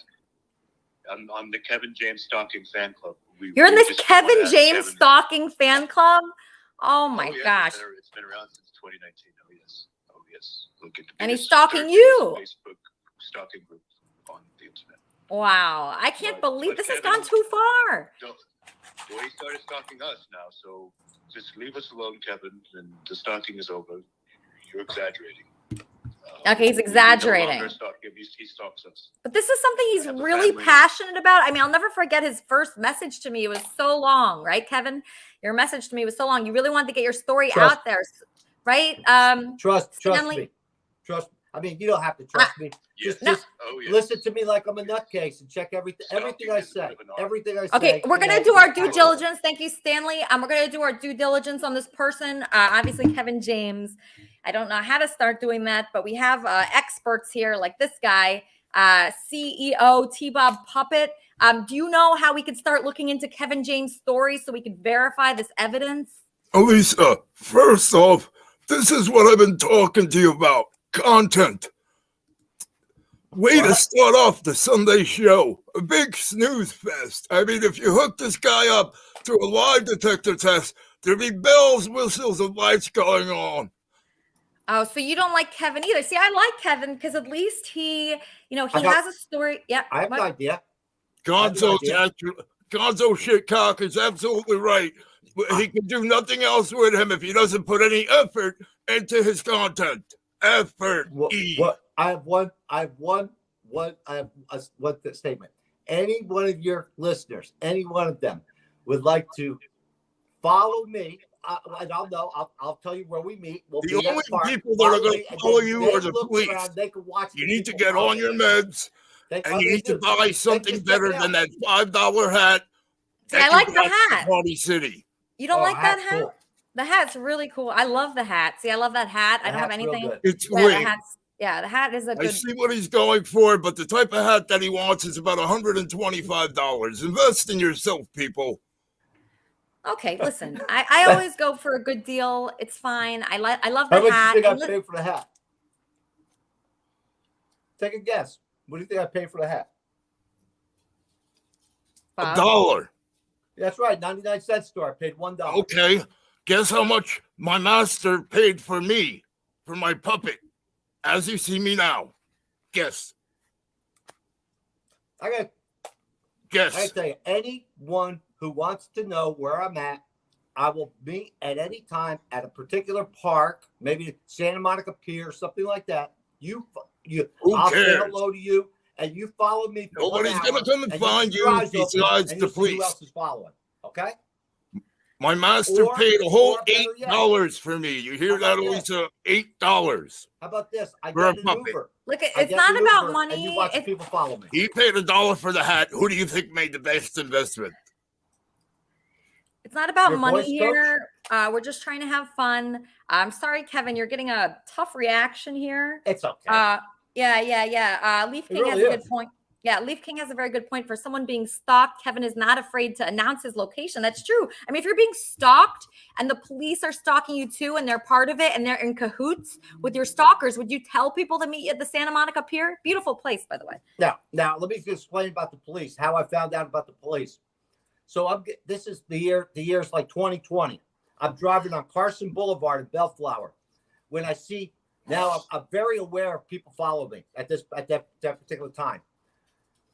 I'm the Kevin James Stalking Fan Club. You're in this Kevin James Stalking Fan Club? Oh my gosh. It's been around since 2019. Oh yes. Look at and he's stalking you. Facebook stalking group on the internet. Wow. I can't believe this has gone too far. Well, he started stalking us now, so just leave us alone, Kevin, and the stalking is over. You're exaggerating. Okay, he's exaggerating. We no longer stalk him. He stalks us. But this is something he's really passionate about. I mean, I'll never forget his first message to me. It was so long, right, Kevin? Your message to me was so long. You really wanted to get your story out there, right? Trust me. I mean, you don't have to trust me. Just listen to me like I'm a nutcase and check everything I say. Everything I say. Okay, we're gonna do our due diligence. Thank you, Stanley. We're gonna do our due diligence on this person. Obviously, Kevin James. I don't know how to start doing that, but we have experts here like this guy, CEO T-Bob Puppet. Do you know how we could start looking into Kevin James' story so we could verify this evidence? Elisa, first off, This is what I've been talking to you about. Content. Way to start off the Sunday show. A big snooze fest. I mean, if you hook this guy up to a lie detector test, there'd be bells, whistles, and lights going on. Oh, so you don't like Kevin either. See, I like Kevin because at least he has a story. Yeah. I have an idea. Gonzo shitcock is absolutely right. He can do nothing else with him if he doesn't put any effort into his content. Effort. What I have one statement. Any one of your listeners, any one of them would like to follow me, and I'll tell you where we meet. We'll the only people that are going to follow you are the police. They can watch. You need to get on your meds, and you need to buy something better than that $5 hat. I like the hat. Party City. You don't like that hat? Cool. The hat's really cool. I love the hat. See, I love that hat. I don't have anything. It's great. The hat is a good. I see what he's going for, but the type of hat that he wants is about $125. Invest in yourself, people. Okay, listen. I always go for a good deal. It's fine. I love the hat. How much do you think I paid for the hat? Take a guess. What do you think I paid for the hat? $1. That's right. 99-cent store. I paid $1. Okay. Guess how much my master paid for me, for my puppet, as you see me now. Guess. Guess. I tell you, anyone who wants to know where I'm at, I will meet at any time at a particular park, maybe Santa Monica Pier or something like that. I'll say hello to you, and you follow me. Nobody's going to come and find you besides the police. Who else is following? Okay. My master paid a whole $8 for me. You hear that, Lisa? $8. How about this? I for get a puppet. Uber. Look, it's not about money. And you watch people follow me. He paid $1 for the hat. Who do you think made the best investment? It's not about money here. We're just trying to have fun. I'm sorry, Kevin. You're getting a tough reaction here. It's okay. Yeah. Leaf King has a good point. Yeah, Leaf King has a very good point. For someone being stalked, Kevin is not afraid to announce his location. That's true. I mean, if you're being stalked and the police are stalking you too, and they're part of it, and they're in cahoots with your stalkers, would you tell people to meet you at the Santa Monica Pier? Beautiful place, by the way. Now let me just explain about the police. How I found out about the police. So this is the year's like 2020. I'm driving on Carson Boulevard in Bellflower. When I see now, I'm very aware of people follow me at that particular time.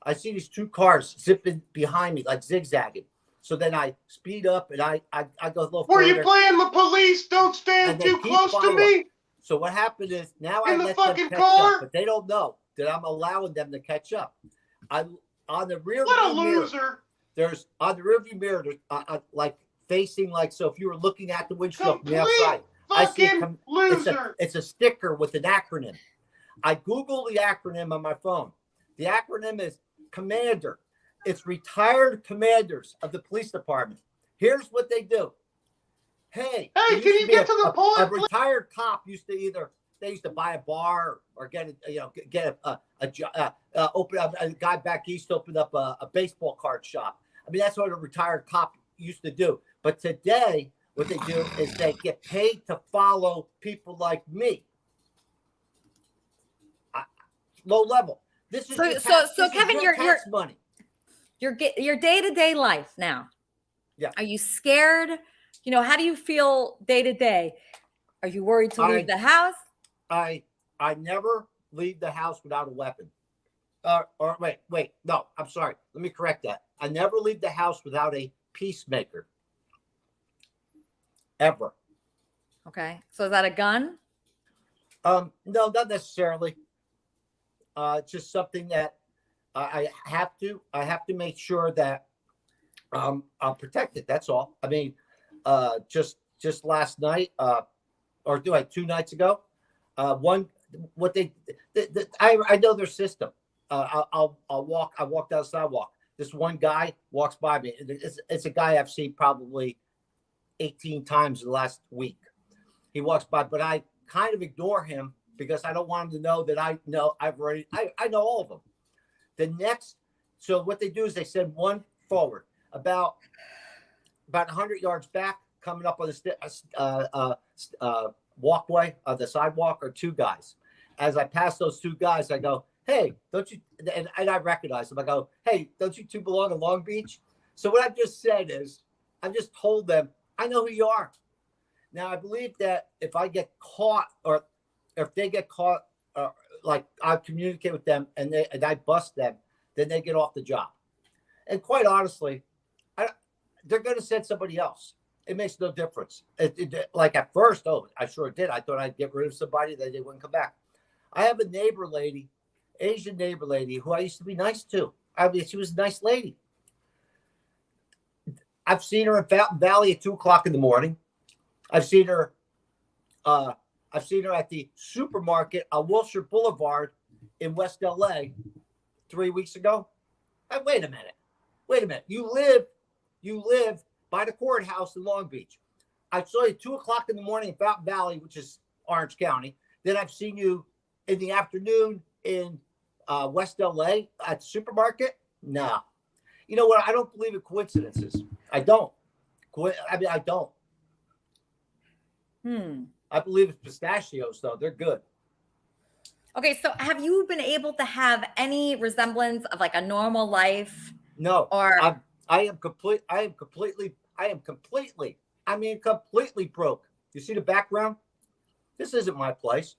I see these two cars zipping behind me, like zigzagging. So then I speed up and I go a little further. Were you playing the police? Don't stand too close to me. So what happened is now in I the let fucking them catch car, up, but they don't know that I'm allowing them to catch up. On the rear what a mirror, loser! There's on the rearview mirror, there's like facing like so. If you were looking at the windshield from the Complete outside, I see loser. It's a sticker with an acronym. I Google the acronym on my phone. The acronym is Commander. It's retired commanders of the police department. Here's what they do. Hey, can you get to the point? A retired cop used to buy a bar or get a guy back east opened up a baseball card shop. I mean, that's what a retired cop used to do. But today, what they do is they get paid to follow people like me. Low level. This is so Kevin, your money. Your day-to-day life now. Yeah. Are you scared? How do you feel day to day? Are you worried to leave the house? I never leave the house without a weapon. Wait. No, I'm sorry. Let me correct that. I never leave the house without a peacemaker. Ever. Okay. So is that a gun? No, not necessarily. It's just something that I have to make sure that I'm protected. That's all. I mean, just last night, or 2 nights ago, I know their system. I walk down the sidewalk. This one guy walks by me. It's a guy I've seen probably 18 times in the last week. He walks by, but I kind of ignore him because I don't want him to know that I know I know all of them. So what they do is they send one forward about 100 yards back, coming up on the walkway on the sidewalk are 2 guys. As I pass those 2 guys, I go, hey, don't you, and I recognize them. I go, hey, don't you 2 belong in Long Beach? So what I've just said is, I've just told them, I know who you are. Now, I believe that if I get caught, or if they get caught, like I communicate with them and I bust them, then they get off the job. And quite honestly, they're going to send somebody else. It makes no difference. Like at first, I sure did. I thought I'd get rid of somebody that they wouldn't come back. I have a neighbor lady, Asian neighbor lady, who I used to be nice to. I mean, she was a nice lady. I've seen her in Fountain Valley at 2:00 in the morning. I've seen her at the supermarket on Wilshire Boulevard in West LA 3 weeks ago. Wait a minute. You live by the courthouse in Long Beach. I saw you 2:00 in the morning in Fountain Valley, which is Orange County. Then I've seen you in the afternoon in West LA at the supermarket. Nah. You know what? I don't believe in coincidences. I don't. I don't. I believe in pistachios, though. They're good. Okay, so have you been able to have any resemblance of like a normal life? No. Or I am completely broke. You see the background? This isn't my place.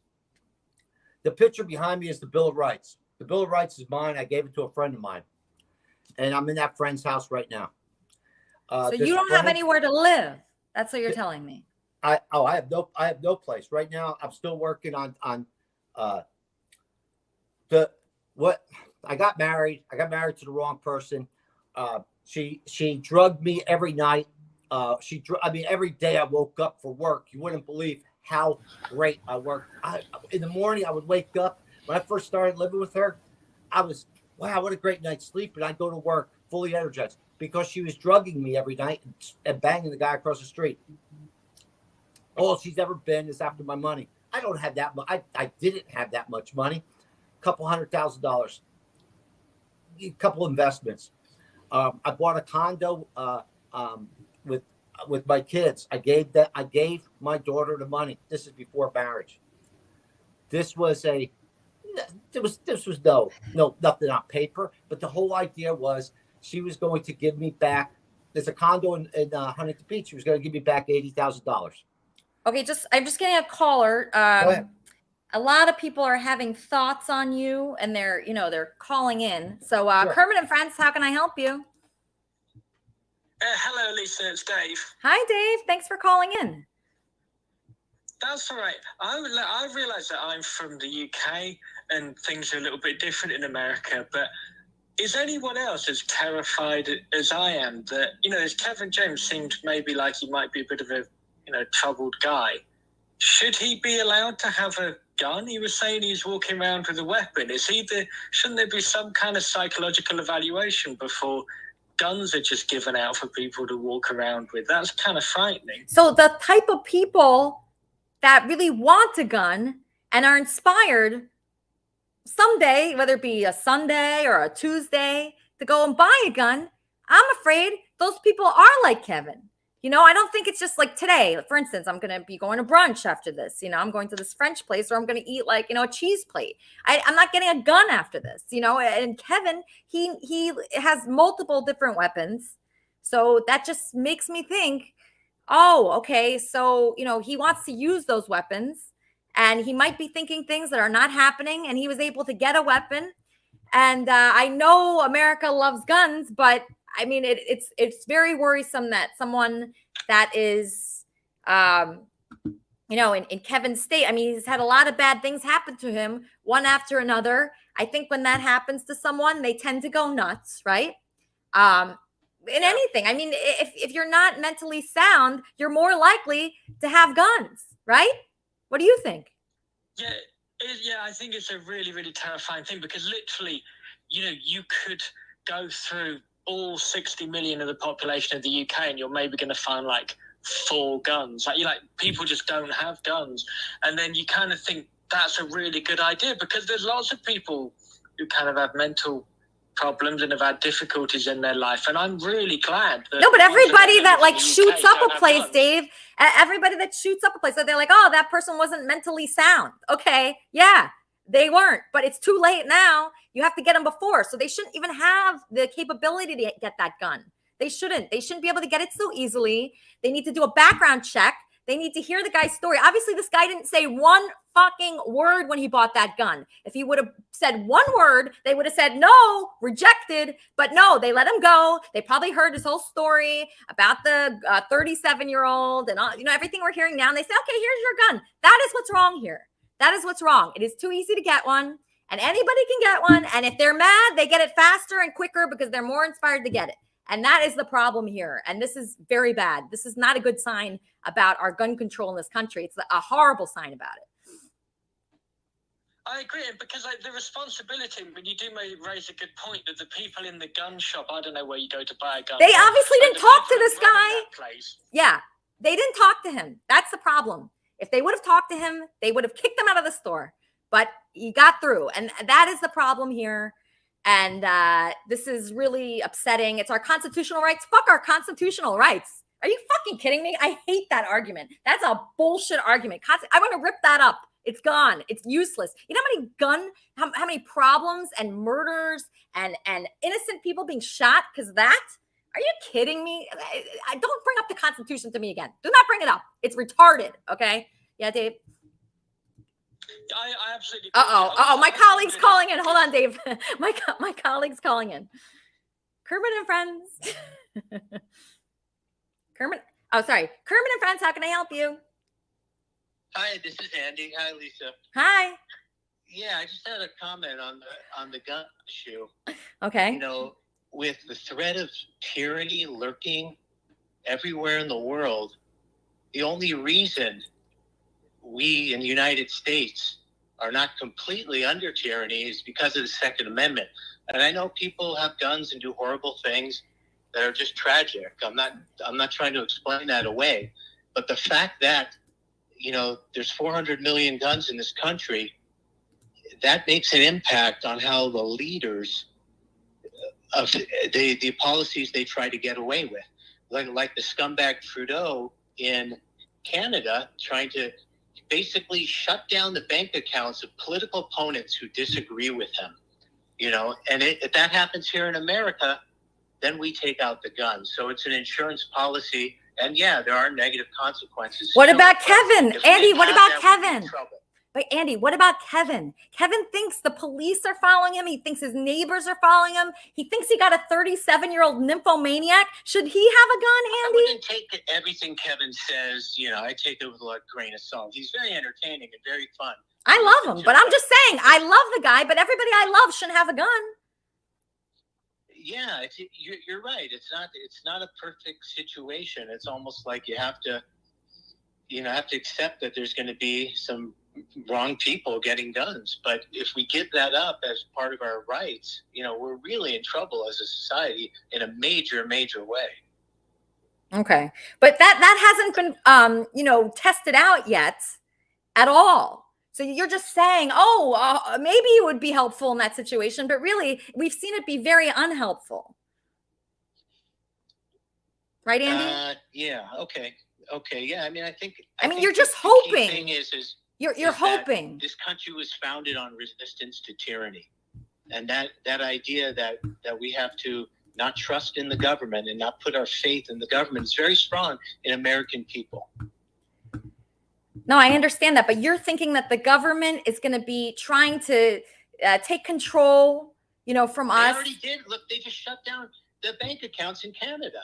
The picture behind me is the Bill of Rights. The Bill of Rights is mine. I gave it to a friend of mine. And I'm in that friend's house right now. So you don't have anywhere to live. That's what you're telling me. I have no place. Right now, I'm still working on I got married. I got married to the wrong person. She drugged me every night. Every day I woke up for work. You wouldn't believe how great I worked. In the morning, I would wake up. When I first started living with her, I was, wow, what a great night's sleep. And I'd go to work fully energized because she was drugging me every night and banging the guy across the street. All she's ever been is after my money. I don't have that much. I didn't have that much money. $200,000. A couple investments. I bought a condo with my kids. I gave my daughter the money. This is before marriage. This was nothing on paper, but the whole idea was she was going to give me back. There's a condo in Huntington Beach. She was going to give me back $80,000. Okay, I'm just getting a caller. Go ahead. A lot of people are having thoughts on you, and they're calling in. So, Sure. Kermit and Friends, how can I help you? Hello, Lisa. It's Dave. Hi, Dave. Thanks for calling in. That's all right. I realize that I'm from the UK and things are a little bit different in America, but is anyone else as terrified as I am that, as Kevin James seemed maybe like he might be a bit of a, troubled guy. Should he be allowed to have a gun? He was saying he's walking around with a weapon. Shouldn't there be some kind of psychological evaluation before guns are just given out for people to walk around with? That's kind of frightening. So the type of people that really want a gun and are inspired someday, whether it be a Sunday or a Tuesday, to go and buy a gun, I'm afraid those people are like Kevin. I don't think it's just like today. For instance, I'm going to be going to brunch after this. I'm going to this French place, or I'm going to eat a cheese plate. I'm not getting a gun after this, and Kevin, he has multiple different weapons. So that just makes me think, oh, okay. So, he wants to use those weapons and he might be thinking things that are not happening, and he was able to get a weapon. And I know America loves guns, but I mean, it's very worrisome that someone that is, in Kevin's state, I mean, he's had a lot of bad things happen to him, one after another. I think when that happens to someone, they tend to go nuts, right? In anything. I mean, if you're not mentally sound, you're more likely to have guns, right? What do you think? Yeah, I think it's a really, really terrifying thing because literally, you could go through all 60 million of the population of the UK and you're maybe going to find like 4 guns. People just don't have guns. And then you kind of think that's a really good idea because there's lots of people who kind of have mental problems and have had difficulties in their life, and I'm really glad that. No, but everybody that like in the shoots UK up don't a have place, guns. Dave, everybody that shoots up a place, so they're like, oh, that person wasn't mentally sound. Okay, yeah, they weren't, but it's too late now. You have to get them before, so they shouldn't even have the capability to get that gun. They shouldn't be able to get it so easily. They need to do a background check. They need to hear the guy's story. Obviously, this guy didn't say one fucking word when he bought that gun. If he would have said one word, they would have said no, rejected. But no, they let him go. They probably heard his whole story about the 37-year-old and all, everything we're hearing now. And they say, okay, here's your gun. That is what's wrong here. That is what's wrong. It is too easy to get one, and anybody can get one. And if they're mad, they get it faster and quicker because they're more inspired to get it. And that is the problem here. And this is very bad. This is not a good sign about our gun control in this country. It's a horrible sign about it. I agree, because the responsibility, when you do raise a good point, that the people in the gun shop, I don't know where you go to buy a gun. They obviously didn't talk to this guy. Place. Yeah, they didn't talk to him. That's the problem. If they would have talked to him, they would have kicked him out of the store. But he got through. And that is the problem here. And this is really upsetting. It's our constitutional rights. Fuck our constitutional rights. Are you fucking kidding me? I hate that argument. That's a bullshit argument. I want to rip that up. It's gone. It's useless. You know how many problems and murders and innocent people being shot because of that? Are you kidding me? Don't bring up the Constitution to me again. Do not bring it up. It's retarded. Okay? Yeah, Dave. I absolutely. My colleague's calling in. Hold on, Dave. My colleague's calling in. Kermit and Friends. Kermit. Oh, sorry. Kermit and Friends. How can I help you? Hi, this is Andy. Hi, Lisa. Hi. Yeah, I just had a comment on the gun issue. Okay. With the threat of tyranny lurking everywhere in the world, the only reason we in the United States are not completely under tyranny is because of the Second Amendment. And I know people have guns and do horrible things that are just tragic. I'm not trying to explain that away. But the fact that, there's 400 million guns in this country, that makes an impact on how the leaders of the policies they try to get away with. Like the scumbag Trudeau in Canada trying to basically shut down the bank accounts of political opponents who disagree with him. And if that happens here in America, then we take out the guns. So it's an insurance policy. And yeah, there are negative consequences. What about Kevin? Andy, what about Kevin? But Andy, what about Kevin? Kevin thinks the police are following him. He thinks his neighbors are following him. He thinks he got a 37-year-old nymphomaniac. Should he have a gun, Andy? I wouldn't take everything Kevin says. I take it with a grain of salt. He's very entertaining and very fun. I love him, but I'm just saying, I love the guy, but everybody I love shouldn't have a gun. Yeah, you're right. It's not a perfect situation. It's almost like you have to accept that there's going to be some wrong people getting guns. But if we give that up as part of our rights, we're really in trouble as a society in a major, major way. Okay. But that hasn't been, tested out yet at all. So you're just saying, maybe it would be helpful in that situation. But really, we've seen it be very unhelpful. Right, Andy? Yeah. Okay. Yeah. I mean, I think you're just hoping. The key thing is You're hoping this country was founded on resistance to tyranny, and that idea that we have to not trust in the government and not put our faith in the government is very strong in American people. No, I understand that, but you're thinking that the government is going to be trying to take control, from us. They already did. Look, they just shut down the bank accounts in Canada.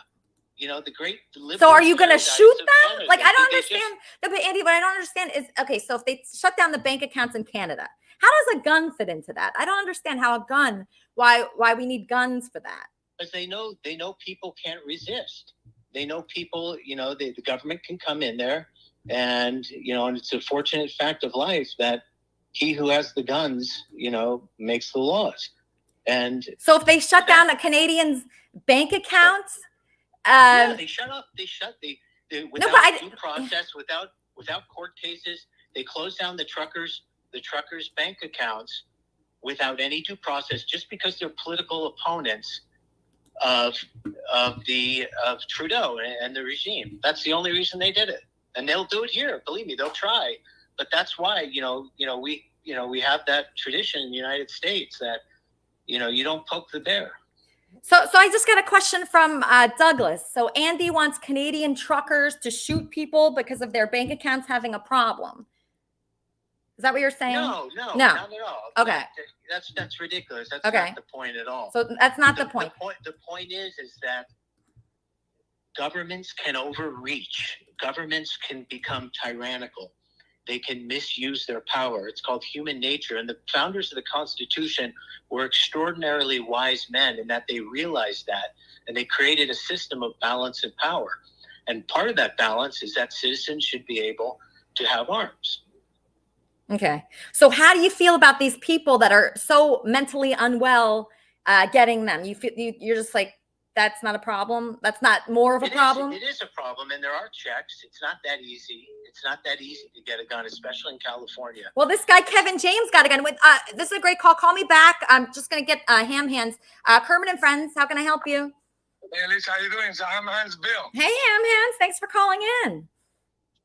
So are you going to shoot them? I don't understand. But Andy, what I don't understand is, okay, so if they shut down the bank accounts in Canada, how does a gun fit into that? I don't understand how a gun, why we need guns for that. Because they know people can't resist. They know people, the government can come in there and it's a fortunate fact of life that he who has the guns, makes the laws. And so if they shut down a Canadian's bank accounts, they shut up. Without due process, without court cases, they closed down the truckers' bank accounts without any due process just because they're political opponents of Trudeau and the regime. That's the only reason they did it, and they'll do it here. Believe me, they'll try. But that's why we have that tradition in the United States that you don't poke the bear. So I just got a question from Douglas. So Andy wants Canadian truckers to shoot people because of their bank accounts having a problem. Is that what you're saying? No, not at all. Okay. That's ridiculous. That's Okay. not the point at all. So that's not the point. The point is that governments can overreach. Governments can become tyrannical. They can misuse their power. It's called human nature. And the founders of the Constitution were extraordinarily wise men in that they realized that, and they created a system of balance and power. And part of that balance is that citizens should be able to have arms. Okay. So how do you feel about these people that are so mentally unwell getting them? You're just like, that's not a problem? That's not more of a problem? It is a problem, and there are checks. It's not that easy. It's not that easy to get a gun, especially in California. Well, this guy, Kevin James, got a gun. This is a great call. Call me back. I'm just going to get ham hands. Kermit and Friends, how can I help you? Hey, Lisa, how you doing? It's Ham Hands Bill. Hey, ham hands. Thanks for calling in.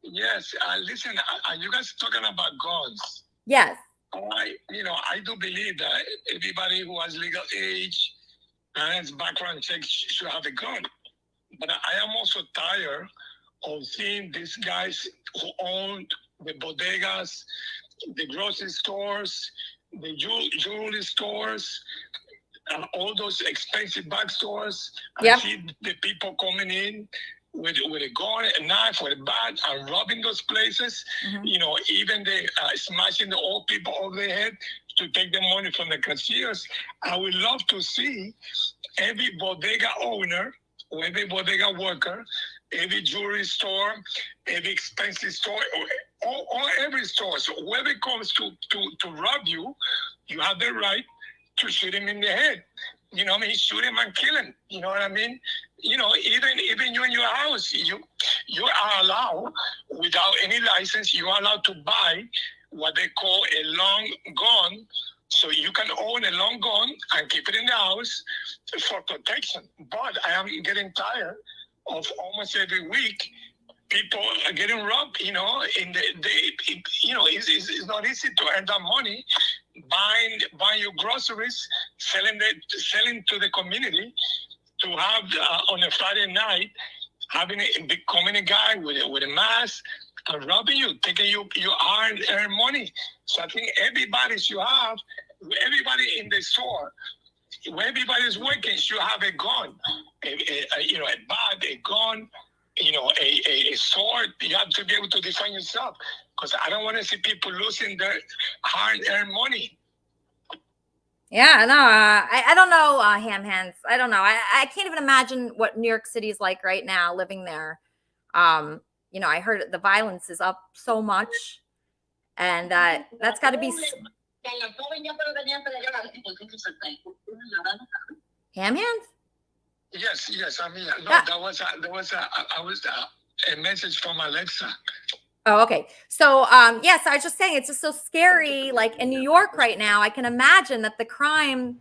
Yes, listen, are you guys talking about guns? Yes. I do believe that everybody who has legal age and background checks should have a gun. But I am also tired of seeing these guys who own the bodegas, the grocery stores, the jewelry stores, all those expensive bag stores. Yep. I see the people coming in with a gun, a knife, or a bat, and robbing those places. Even they smashing the old people over their head to take the money from the cashiers. I would love to see every bodega owner, or every bodega worker, every jewelry store, every expensive store, or every store. So whoever comes to rob you, you have the right to shoot him in the head. You know what I mean? Shoot him and kill him. You know what I mean? Even you in your house, you are allowed, without any license, you are allowed to buy what they call a long gun. So you can own a long gun and keep it in the house for protection. But I am getting tired of almost every week people are getting robbed. It's not easy to earn that money, buying your groceries, selling to the community, to have on a Friday night, becoming a guy with a mask and robbing you, taking your hard-earned money. So I think everybody should have, everybody in the store, where everybody's working should have a gun, a bat, a gun, a sword. You have to be able to defend yourself, because I don't want to see people losing their hard-earned money. Yeah, no, I don't know, ham hands. I don't know. I can't even imagine what New York City is like right now, living there. I heard the violence is up so much, and that's got to be. Ham hands? Yes. I mean, no, there was a message from Alexa. Oh, okay. So, yes, I was just saying, it's just so scary. Like in New York right now, I can imagine that the crime,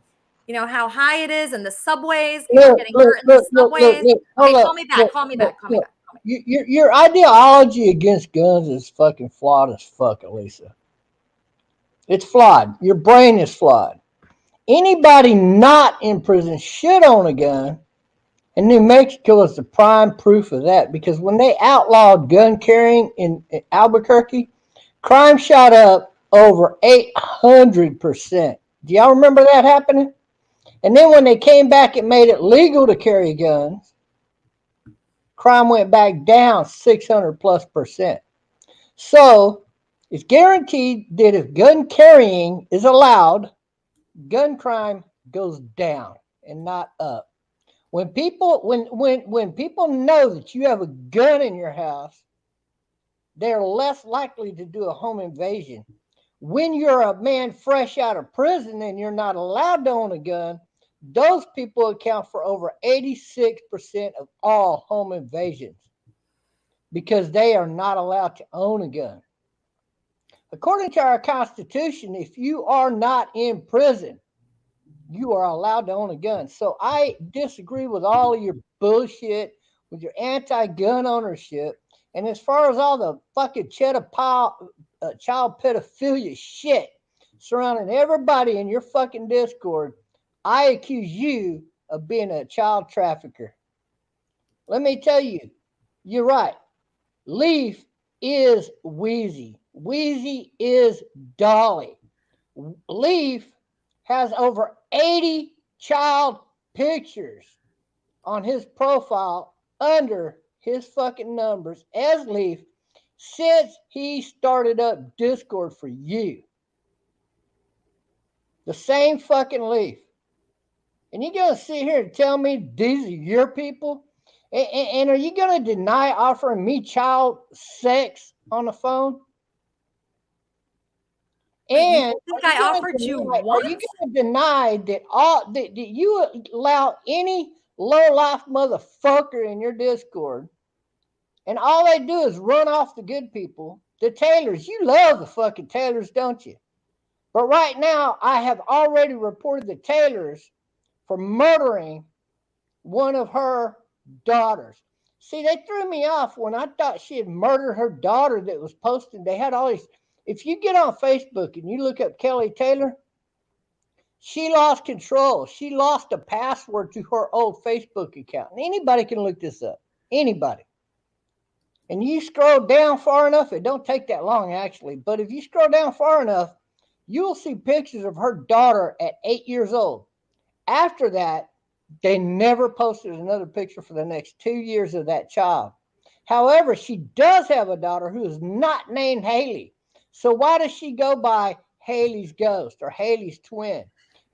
how high it is, and the subways, people getting hurt in the subways. Okay, call me back. Your ideology against guns is fucking flawed as fuck, Lisa. It's flawed. Your brain is flawed. Anybody not in prison should own a gun. And New Mexico is the prime proof of that, because when they outlawed gun carrying in Albuquerque, crime shot up over 800%. Do y'all remember that happening? And then when they came back and made it legal to carry guns, crime went back down 600+%. So it's guaranteed that if gun carrying is allowed, gun crime goes down and not up. When people know that you have a gun in your house, they're less likely to do a home invasion. When you're a man fresh out of prison and you're not allowed to own a gun, those people account for over 86% of all home invasions, because they are not allowed to own a gun. According to our Constitution, if you are not in prison, you are allowed to own a gun. So I disagree with all of your bullshit, with your anti-gun ownership. And as far as all the fucking child pedophilia shit surrounding everybody in your fucking Discord, I accuse you of being a child trafficker. Let me tell you, you're right. Leaf is Weezy. Weezy is Dolly. Leaf has over 80 child pictures on his profile under his fucking numbers as Leaf since he started up Discord for you. The same fucking Leaf. And you're going to sit here and tell me these are your people? And are you going to deny offering me child sex on the phone? And I offered you are what? you going to deny that you allow any low life motherfucker in your Discord, and all they do is run off the good people, the Taylors? You love the fucking Taylors, don't you? But right now, I have already reported the Taylors for murdering one of her daughters. See, they threw me off when I thought she had murdered her daughter that was posting. They had all these. If you get on Facebook and you look up Kelly Taylor, she lost control. She lost a password to her old Facebook account. And anybody can look this up. Anybody. And you scroll down far enough, it don't take that long actually, but if you scroll down far enough, you'll see pictures of her daughter at 8 years old. After that, they never posted another picture for the next 2 years of that child. However, she does have a daughter who is not named Haley. So why does she go by Haley's ghost or Haley's twin?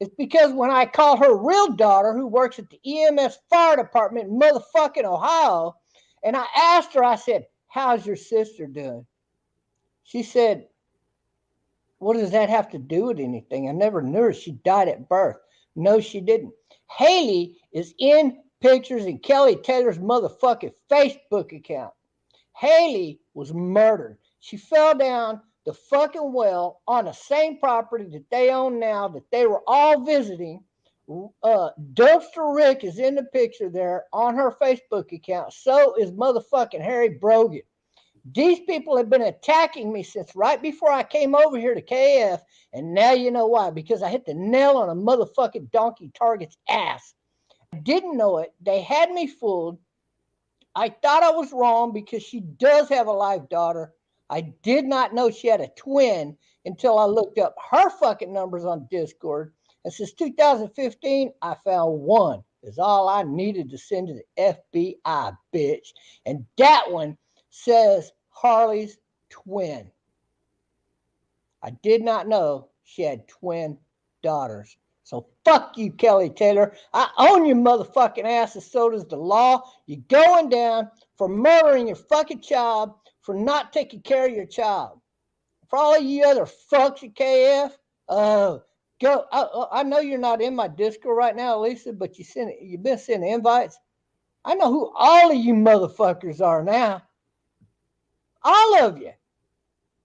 It's because when I called her real daughter, who works at the EMS fire department in motherfucking Ohio, and I asked her, I said, how's your sister doing? She said, what does that have to do with anything? I never knew her. She died at birth. No, she didn't. Haley is in pictures in Kelly Taylor's motherfucking Facebook account. Haley was murdered. She fell down the fucking well on the same property that they own now, that they were all visiting. Dumpster Rick is in the picture there on her Facebook account. So is motherfucking Harry Brogan. These people have been attacking me since right before I came over here to KF, and now you know why. Because I hit the nail on a motherfucking donkey target's ass. I didn't know it. They had me fooled. I thought I was wrong because she does have a live daughter. I did not know she had a twin until I looked up her fucking numbers on Discord. And since 2015, I found one. Is all I needed to send to the FBI, bitch. And that one says Harley's twin. I did not know she had twin daughters. So fuck you, Kelly Taylor. I own your motherfucking ass, and so does the law. You're going down for murdering your fucking child, for not taking care of your child. For all of you other fucks at KF, go. I know you're not in my Discord right now, Lisa, but you've been sending invites. I know who all of you motherfuckers are now. All of you.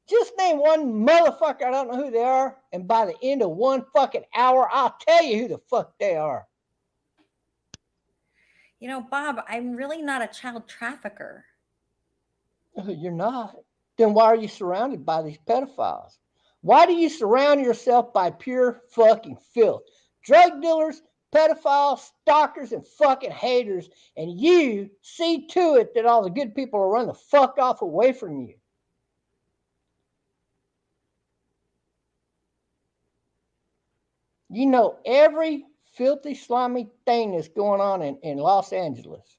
Just name one motherfucker, I don't know who they are, and by the end of one fucking hour, I'll tell you who the fuck they are. You know, Bob, I'm really not a child trafficker. You're not. Then why are you surrounded by these pedophiles? Why do you surround yourself by pure fucking filth? Drug dealers, pedophiles, stalkers, and fucking haters, and you see to it that all the good people will run the fuck off away from you. You know every filthy, slimy thing that's going on in Los Angeles.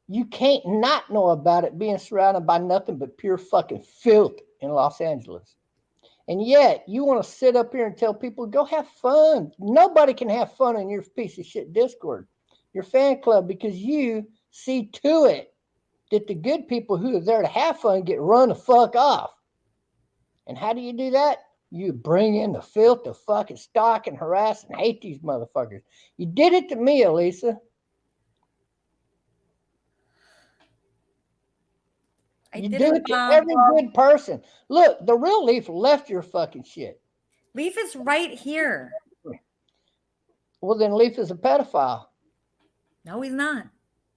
You can't not know about it being surrounded by nothing but pure fucking filth in Los Angeles. And yet, you want to sit up here and tell people, go have fun. Nobody can have fun in your piece of shit Discord, your fan club, because you see to it that the good people who are there to have fun get run the fuck off. And how do you do that? You bring in the filth, the fucking stalk, and harass and hate these motherfuckers. You did it to me, Elisa. You do it to every good person. Look, the real Leaf left your fucking shit. Leaf is right here. Well, then Leaf is a pedophile. No, he's not.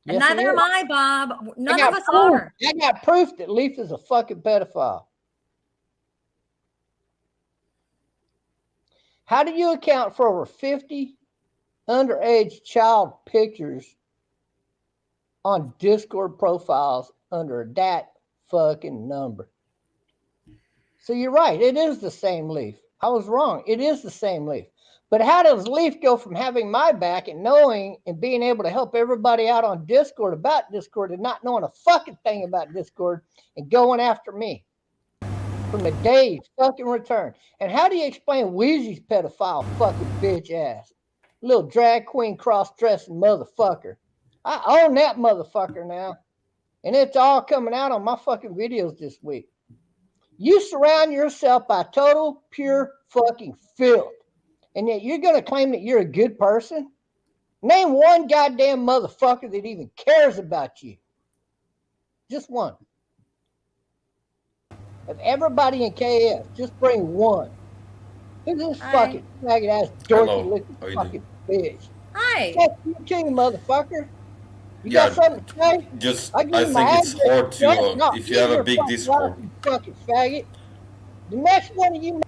Yes, And neither he am is. I, Bob. None I of got us proof. are. I got proof that Leaf is a fucking pedophile. How do you account for over 50 underage child pictures on Discord profiles under that fucking number? So you're right. It is the same Leaf. I was wrong. It is the same Leaf. But how does Leaf go from having my back and knowing and being able to help everybody out on Discord about Discord and not knowing a fucking thing about Discord and going after me from the day he fucking returned? And how do you explain Weezy's pedophile fucking bitch ass? Little drag queen cross-dressing motherfucker. I own that motherfucker now. And it's all coming out on my fucking videos this week. You surround yourself by total, pure fucking filth. And yet you're going to claim that you're a good person? Name one goddamn motherfucker that even cares about you. Just one. Of everybody in KF, just bring one. Who's this fucking faggot ass dorky looking fucking bitch? Hi. Fuck you too, motherfucker. You Yeah, got something to say? just I'll give I you my think it's address. hard to No, if you have a you're big fucking Discord. welcome, fucking faggot. The next one of you.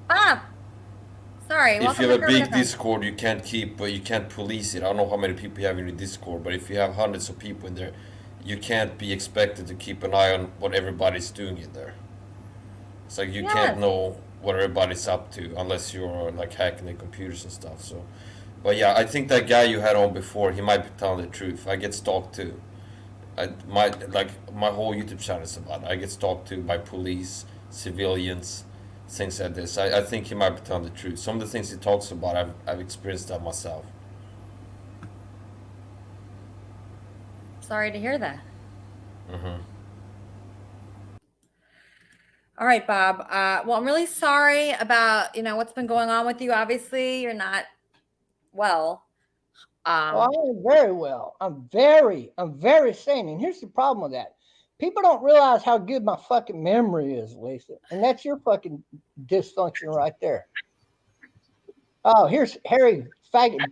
Sorry. If you have a big Discord, you can't police it. I don't know how many people you have in your Discord, but if you have hundreds of people in there, you can't be expected to keep an eye on what everybody's doing in there. It's like you can't know what everybody's up to unless you're like hacking the computers and stuff. So, but yeah, I think that guy you had on before, he might be telling the truth. I get stalked too. My whole YouTube channel is about it. I get stalked too by police, civilians, things like this. I think he might be telling the truth. Some of the things he talks about, I've experienced that myself. Sorry to hear that. Mm-hmm. All right, Bob. Well, I'm really sorry about, what's been going on with you. Obviously, you're not well. I am very well. I'm very sane. And here's the problem with that. People don't realize how good my fucking memory is, Lisa. And that's your fucking dysfunction right there. Oh, here's Harry faggot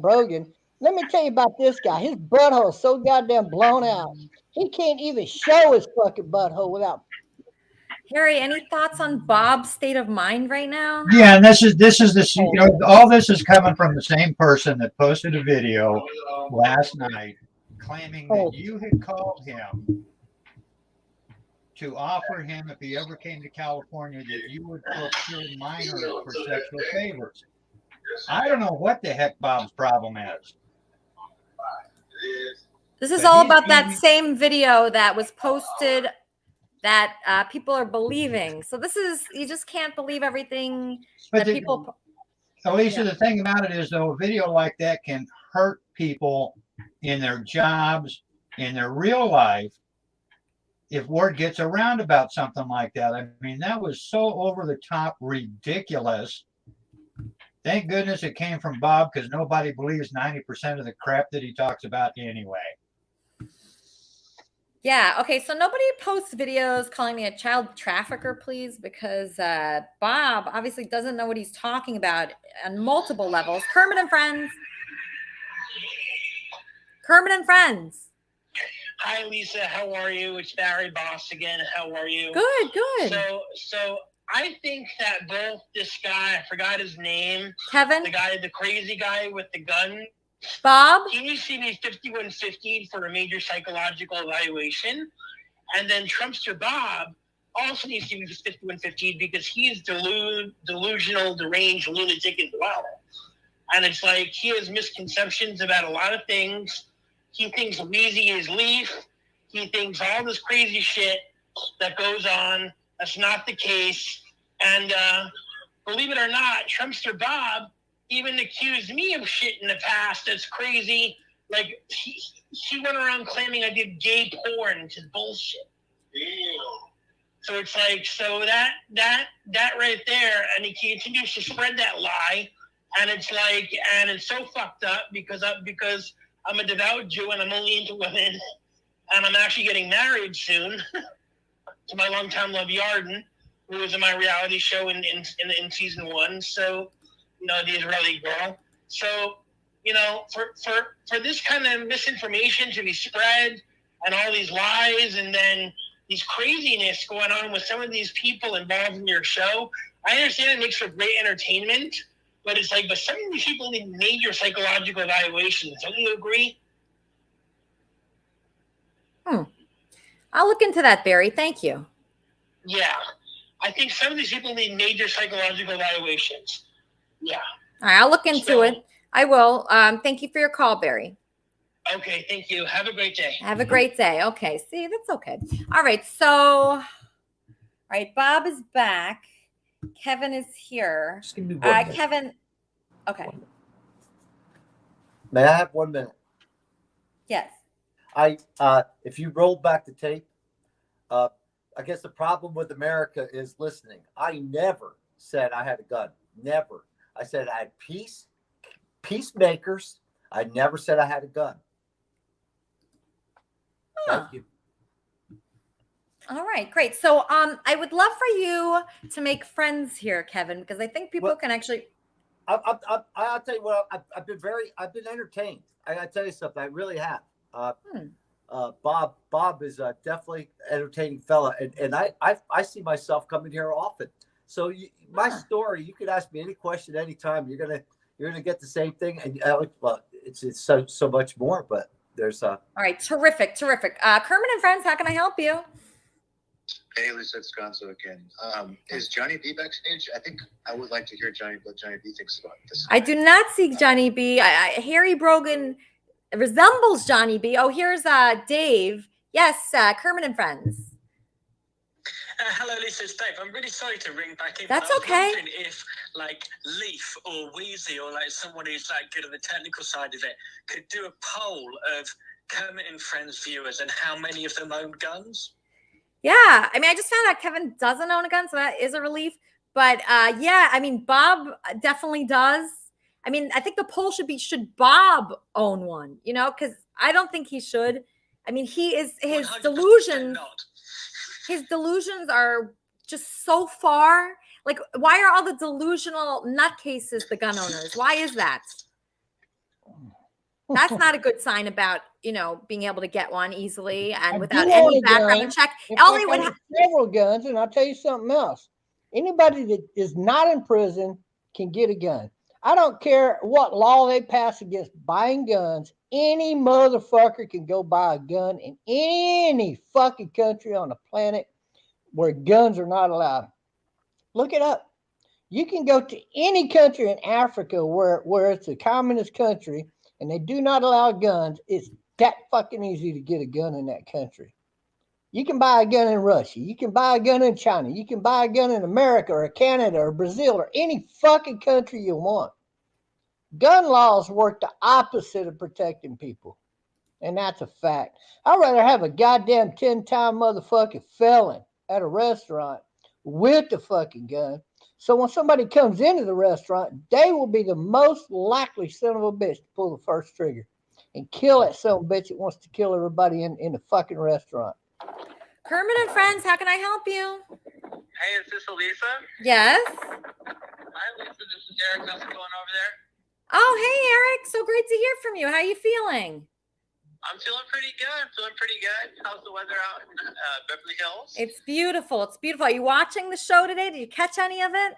Brogan. Let me tell you about this guy. His butthole is so goddamn blown out. He can't even show his fucking butthole without. Harry, any thoughts on Bob's state of mind right now? Yeah, and this is all this is coming from the same person that posted a video last night claiming that you had called him to offer him, if he ever came to California, that you would procure minors for sexual favors. I don't know what the heck Bob's problem is. This is all about that same video that was posted that people are believing. So you just can't believe everything that people. Alicia, the thing about it is, though, a video like that can hurt people in their jobs, in their real life, if word gets around about something like that. I mean, that was so over the top ridiculous. Thank goodness it came from Bob, because nobody believes 90% of the crap that he talks about anyway. Yeah. Okay. So nobody posts videos calling me a child trafficker, please, because Bob obviously doesn't know what he's talking about on multiple levels. Kermit and Friends. Kermit and Friends. Hi, Lisa. How are you? It's Barry Boss again. How are you? Good, good. So I think that both this guy, I forgot his name. Kevin? The crazy guy with the gun. Bob? He needs to be 5150 for a major psychological evaluation. And then Trumpster Bob also needs to be 5150 because he's delusional, deranged, lunatic as well. And it's like he has misconceptions about a lot of things. He thinks Weezy is Leaf. He thinks all this crazy shit that goes on. That's not the case. And believe it or not, Trumpster Bob even accused me of shit in the past that's crazy. Like, he went around claiming I did gay porn, which is bullshit. So it's like, so that right there, and he continues to spread that lie, and it's like, and it's so fucked up because I'm a devout Jew and I'm only into women, and I'm actually getting married soon. to my longtime love Yarden, who was in my reality show in season 1. So, the Israeli girl. So, for this kind of misinformation to be spread and all these lies and then these craziness going on with some of these people involved in your show, I understand it makes for great entertainment, but it's like, but some of these people need major psychological evaluations. Don't you agree? I'll look into that, Barry. Thank you. Yeah. I think some of these people need major psychological evaluations. Yeah. All right, I'll look into it. I will. Thank you for your call, Barry. Okay, thank you. Have a great day. Have a great day. Okay, see, that's okay. All right, so, Bob is back. Kevin is here. Just give me 1 minute. Kevin, okay. May I have 1 minute? Yes. If you roll back the tape, I guess the problem with America is listening. I never said I had a gun. Never. I said I had peacemakers. I never said I had a gun. Thank you. All right, great. So I would love for you to make friends here, Kevin, because I think people can actually. I'll tell you what. I've been entertained. I got to tell you something. I really have. Bob is definitely an entertaining fella, and I see myself coming here often. So my story, you could ask me any question anytime. You're gonna get the same thing, and well, it's so much more. But there's All right, terrific. Kermit and Friends, how can I help you? Hey, Lisa, it's Gonzo again. Is Johnny B backstage? I think I would like to hear what Johnny B thinks about this. I do not see Johnny B. Harry Brogan resembles Johnny B. Oh, here's Dave. Yes, Kermit and Friends. Hello, Lisa, it's Dave. I'm really sorry to ring back in. That's but I was okay. wondering if, Leaf or Weezy or someone who's good at the technical side of it could do a poll of Kermit and Friends viewers and how many of them own guns. Yeah, I mean, I just found out Kevin doesn't own a gun, so that is a relief. But yeah, I mean, Bob definitely does. I mean, I think the poll should Bob own one? Because I don't think he should. I mean, his delusions. Not. His delusions are just so far. Why are all the delusional nutcases the gun owners? Why is that? That's not a good sign about, being able to get one easily and without any background check. All they would have several guns, and I'll tell you something else. Anybody that is not in prison can get a gun. I don't care what law they pass against buying guns. Any motherfucker can go buy a gun in any fucking country on the planet where guns are not allowed. Look it up. You can go to any country in Africa where it's a communist country and they do not allow guns. It's that fucking easy to get a gun in that country. You can buy a gun in Russia. You can buy a gun in China. You can buy a gun in America or Canada or Brazil or any fucking country you want. Gun laws work the opposite of protecting people. And that's a fact. I'd rather have a goddamn 10-time motherfucking felon at a restaurant with the fucking gun. So when somebody comes into the restaurant, they will be the most likely son of a bitch to pull the first trigger and kill that son of a bitch that wants to kill everybody in the fucking restaurant. Kermit and Friends, how can I help you? Hey, is this Elisa? Yes. Hi, Lisa. This is Eric. How's it going over there? Oh, hey, Eric. So great to hear from you. How are you feeling? I'm feeling pretty good. How's the weather out in Beverly Hills? It's beautiful. Are you watching the show today? Did you catch any of it?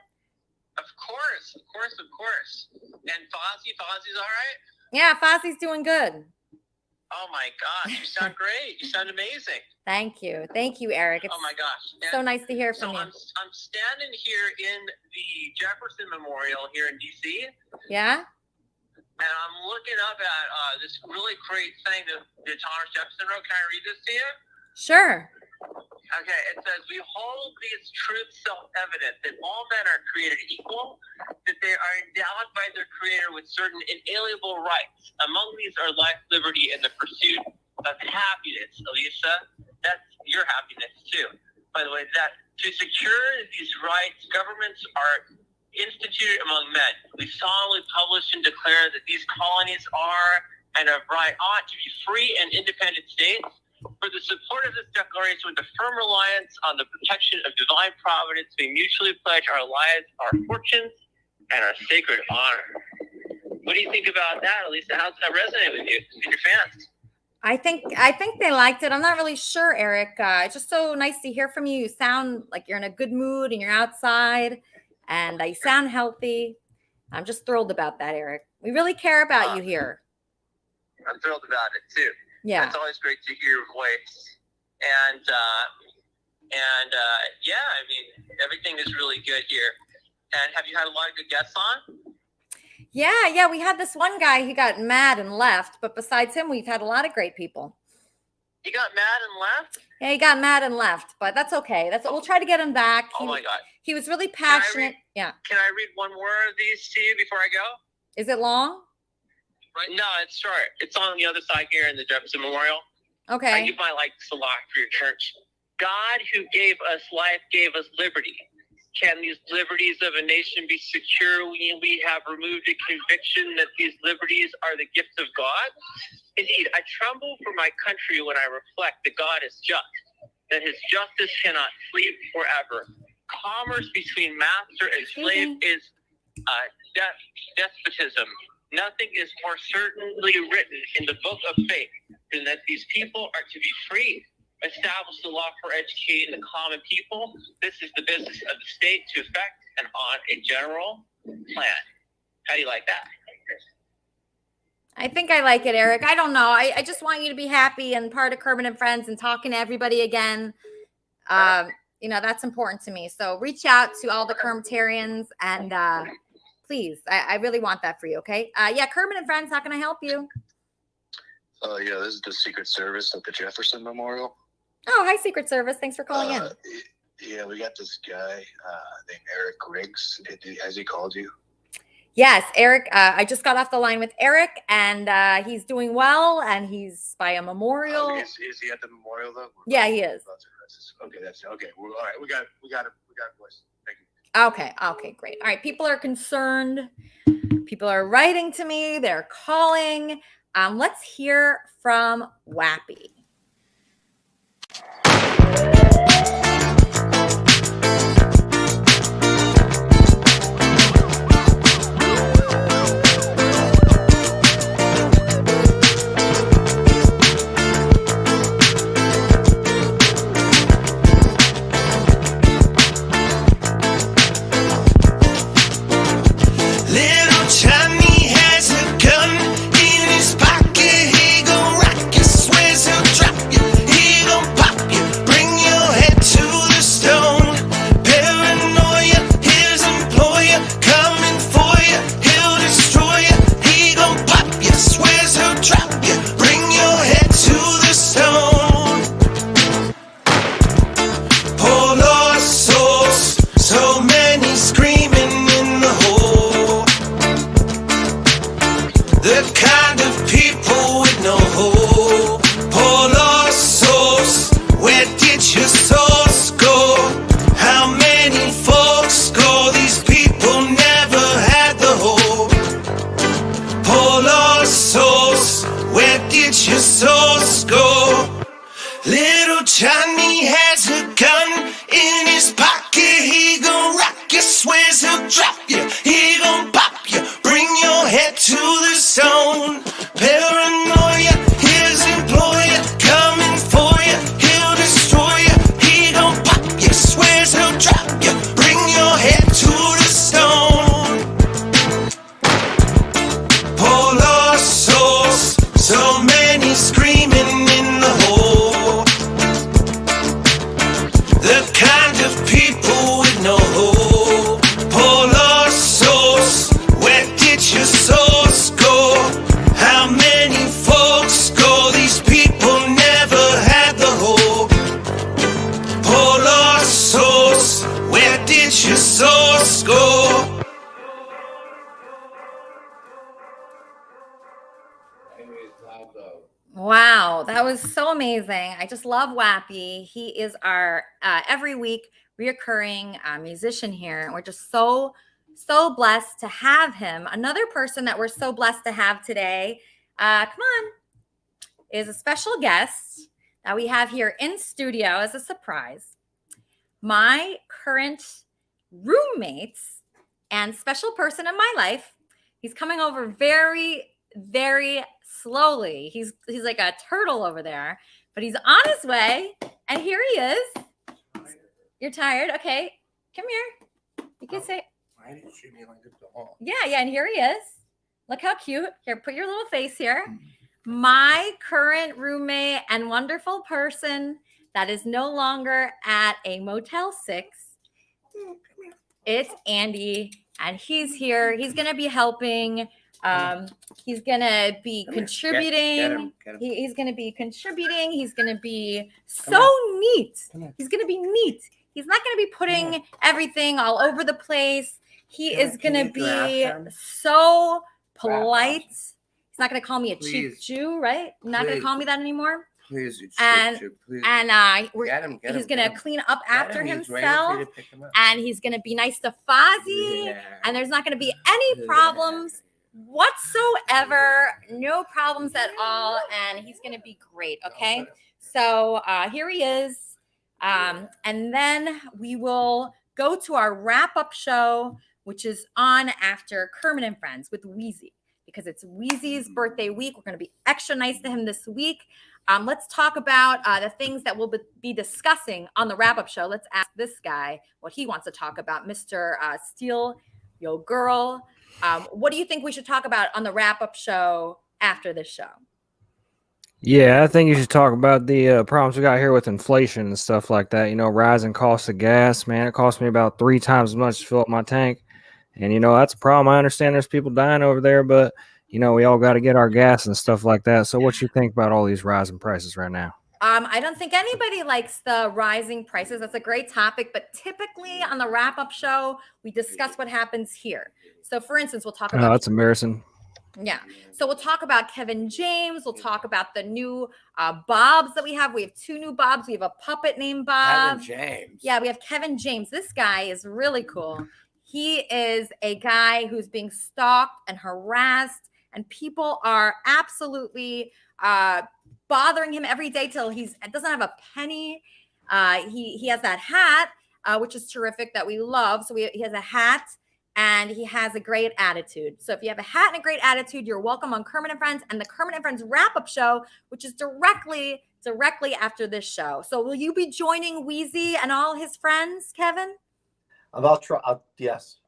Of course. And Fozzie's all right? Yeah, Fozzie's doing good. Oh my gosh, you sound great. You sound amazing. Thank you, Eric. It's oh my gosh, so nice to hear from you. I'm standing here in the Jefferson Memorial here in DC. Yeah. And I'm looking up at this really great thing that Thomas Jefferson wrote. Can I read this to you? Sure. Okay, it says, "We hold these truths self-evident, that all men are created equal, that they are endowed by their Creator with certain inalienable rights. Among these are life, liberty, and the pursuit of happiness." Elisa, that's your happiness too. By the way, that to secure these rights, governments are instituted among men. We solemnly publish and declare that these colonies are and of right ought to be free and independent states, For the support of this declaration with a firm reliance on the protection of divine providence, we mutually pledge our lives, our fortunes, and our sacred honor. What do you think about that, Elisa? How's that resonate with you and your fans? I think they liked it. I'm not really sure, Eric. It's just so nice to hear from you. You sound like you're in a good mood and you're outside, and you sound healthy. I'm just thrilled about that, Eric. We really care about you here. I'm thrilled about it too. Yeah. It's always great to hear your voice. And yeah, I mean, everything is really good here. And have you had a lot of good guests on? Yeah. We had this one guy, he got mad and left. But besides him, we've had a lot of great people. He got mad and left? Yeah, he got mad and left, but that's okay. We'll try to get him back. Oh my God. He was really passionate. Yeah. Can I read one more of these to you before I go? Is it long? Right. No, it's short. It's on the other side here in the Jefferson Memorial. Okay. I give my likes a lot for your church. God, who gave us life, gave us liberty. Can these liberties of a nation be secure when we have removed a conviction that these liberties are the gift of God? Indeed, I tremble for my country when I reflect that God is just, that his justice cannot sleep forever. Commerce between master and slave is despotism. Nothing is more certainly written in the book of faith than that these people are to be free. Establish the law for educating the common people. This is the business of the state to effect and on a general plan. How do you like that? I think I like it, Eric. I don't know. I just want you to be happy and part of Kermit and Friends and talking to everybody again. That's important to me. So reach out to all the Kermitarians and please, I really want that for you, okay? Kermit and Friends, how can I help you? Yeah, this is the Secret Service at the Jefferson Memorial. Oh, hi, Secret Service. Thanks for calling in. Yeah, we got this guy named Eric Riggs. Has he called you? Yes, Eric. I just got off the line with Eric, and he's doing well, and he's by a memorial. Is he at the memorial though? Yeah, he is. Okay, that's okay. All right, we got it, boys. Thank you. Okay, great. All right, people are concerned. People are writing to me. They're calling. Let's hear from Wappy. Little Johnny has a gun in his pocket. He gon' rock you, swears he'll drop you. He gon' pop you, bring your head to the stone. Paranoia, his employer, coming for you. He'll destroy you. He gon' pop you, swears he'll drop you. Bring your head to the stone. Poor lost souls, so many screaming in the hole. The kind of people with no hope. Poor lost souls, where did your souls go? How many folks go? These people never had the hope. Poor lost souls, where did your souls go? Little Johnny has a gun in his pocket. He gon' rock you, swears he'll drop you. He gon' pop you, bring your head to the zone. Paranoia, his employer, coming for you. He'll destroy you. He gon' pop you, swears he'll drop you. Bring your head to the stone. Poor lost souls, so many screaming in the hole. The kind of people with no hope. Poor lost souls, where did your souls go? How many folks go? These people never had the hope. Poor lost souls, where did your souls go? Wow, that was so amazing. I just love Wappy. He is our every week reoccurring musician here. And we're just so blessed to have him. Another person that we're so blessed to have today, come on, is a special guest Now we have here in studio as a surprise my current roommates and special person in my life. He's coming over very, very slowly. He's like a turtle over there, but he's on his way. And here he is. You're tired? Okay, come here. You can say. Why did you shoot me like this at all? Yeah, and here he is. Look how cute. Here, put your little face here. My current roommate and wonderful person that is no longer at a Motel 6. It's Andy, and he's here. He's going to be helping. He's going to be contributing. Get him. He's going to be contributing. He's going to be so neat. He's going to be neat. He's not going to be putting everything all over the place. He is going to be so polite. He's not going to call me a cheap Jew, right? Not going to call me that anymore. Please, you And cheap Jew, please. He's going to clean up after himself, and he's going to be nice to Fozzie, and there's not going to be any problems whatsoever. No problems at all, and he's going to be great, okay? So here he is, and then we will go to our wrap-up show, which is on after Kermit and Friends with Weezy, because it's Weezy's birthday week. We're going to be extra nice to him this week. Let's talk about the things that we'll be discussing on the wrap-up show. Let's ask this guy what he wants to talk about, Mr. Steele, yo girl. What do you think we should talk about on the wrap-up show after this show? Yeah, I think you should talk about the problems we got here with inflation and stuff like that. You know, rising costs of gas, man. It costs me about 3 times as much to fill up my tank. And, you know, that's a problem. I understand there's people dying over there, but, you know, we all got to get our gas and stuff like that. So what you think about all these rising prices right now? I don't think anybody likes the rising prices. That's a great topic. But typically on the wrap-up show, we discuss what happens here. So, for instance, we'll talk about... Oh, that's embarrassing. Yeah. So we'll talk about Kevin James. We'll talk about the new Bobs that we have. We have 2 new Bobs. We have a puppet named Bob. Kevin James. Yeah, we have Kevin James. This guy is really cool. He is a guy who's being stalked and harassed, and people are absolutely bothering him every day till he doesn't have a penny. He has that hat, which is terrific, that we love. So he has a hat, and he has a great attitude. So if you have a hat and a great attitude, you're welcome on Kermit and Friends and the Kermit and Friends wrap-up show, which is directly after this show. So will you be joining Weezy and all his friends, Kevin? I'll try. Yes.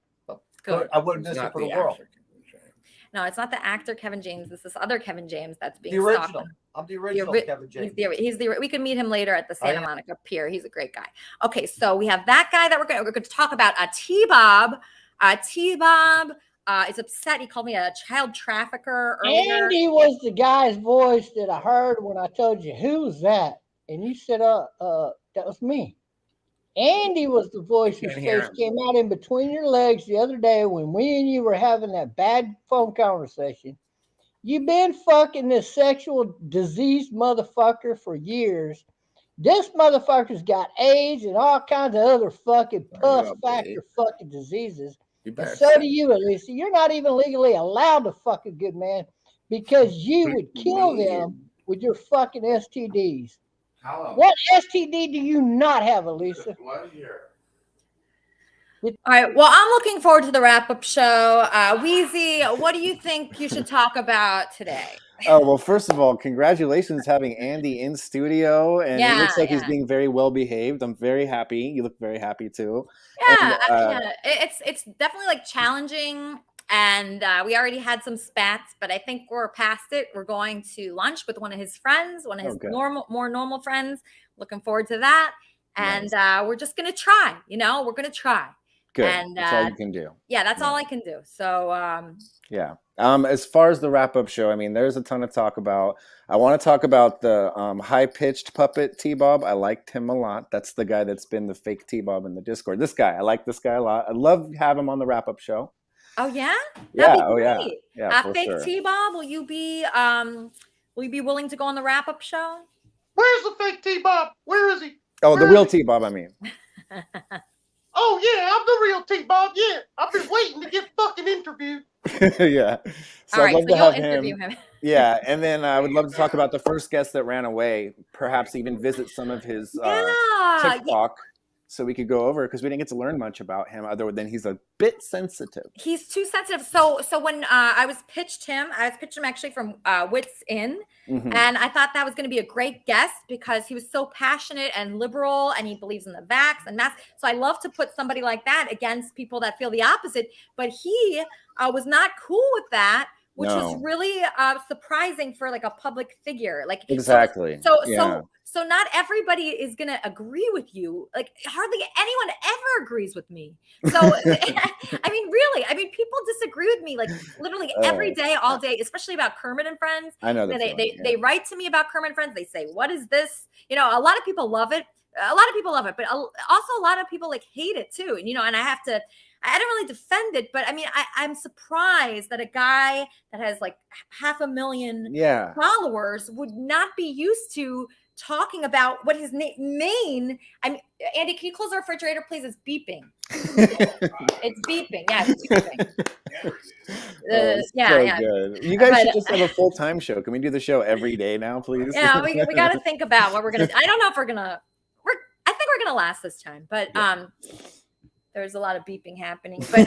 Good. I wouldn't miss it for the world. No, it's not the actor Kevin James. It's this other Kevin James that's being The original. stalked. I'm the original Kevin James. We can meet him later at the Santa Monica Pier. He's a great guy. Okay, so we have that guy that we're going to talk about. T-Bob. T-Bob is upset. He called me a child trafficker earlier. Andy was the guy's voice that I heard when I told you, who was that? And you said, that was me. Andy was the voice whose face came out in between your legs the other day when we and you were having that bad phone conversation. You've been fucking this sexual diseased motherfucker for years. This motherfucker's got AIDS and all kinds of other fucking puss factor fucking diseases. And so do you, Elisa. You're not even legally allowed to fuck a good man because you would kill them with your fucking STDs. Hello. What STD do you not have, Elisa? All right. Well, I'm looking forward to the wrap-up show. Weezy, what do you think you should talk about today? Oh, well, first of all, congratulations having Andy in studio. And it looks like he's being very well behaved. I'm very happy. You look very happy too. Yeah, it's definitely like challenging. And we already had some spats, but I think we're past it. We're going to lunch with one of his friends, one of his more normal friends. Looking forward to that. And we're just going to try, we're going to try. Good. And that's all you can do. Yeah, that's all I can do. So yeah. As far as the wrap-up show, I mean, there's a ton to talk about. I want to talk about the high-pitched puppet T-Bob. I liked him a lot. That's the guy that's been the fake T-Bob in the Discord. This guy, I like this guy a lot. I'd love to have him on the wrap-up show. Oh yeah? Yeah. That'd be great. Yeah, for fake sure. T-Bob, will you be willing to go on the wrap-up show? Where's the fake T-Bob? Where is he? Oh, the real T-Bob, I mean. Oh, yeah, I'm the real T-Bob. Yeah, I've been waiting to get fucking interviewed. Yeah. So All I'd right, love so to you'll have interview him. him. Yeah, and then I would love to talk about the first guest that ran away. Perhaps even visit some of his Yeah. TikTok, so we could go over because we didn't get to learn much about him other than he's a bit sensitive. He's too sensitive. So when I was pitched him actually from Wits In, and I thought that was going to be a great guest because he was so passionate and liberal, and he believes in the vax and masks. So I love to put somebody like that against people that feel the opposite. But he was not cool with that, which was really surprising for like a public figure. Like Exactly. So not everybody is gonna agree with you. Like hardly anyone ever agrees with me. So I mean, really, people disagree with me like literally every day, all day, especially about Kermit and Friends. I know they write to me about Kermit and Friends. They say, "What is this?" You know, a lot of people love it. A lot of people love it, but also a lot of people like hate it too. And and I don't really defend it, but I mean, I'm surprised that a guy that has like 500,000 followers would not be used to talking about what his main. I mean, Andy, can you close the refrigerator, please? It's beeping. It's beeping. Yeah, it's beeping. Good. You guys should just have a full-time show. Can we do the show every day now, please? Yeah, we got to think about what we're gonna. I don't know if we're gonna. I think we're gonna last this time, but there's a lot of beeping happening. But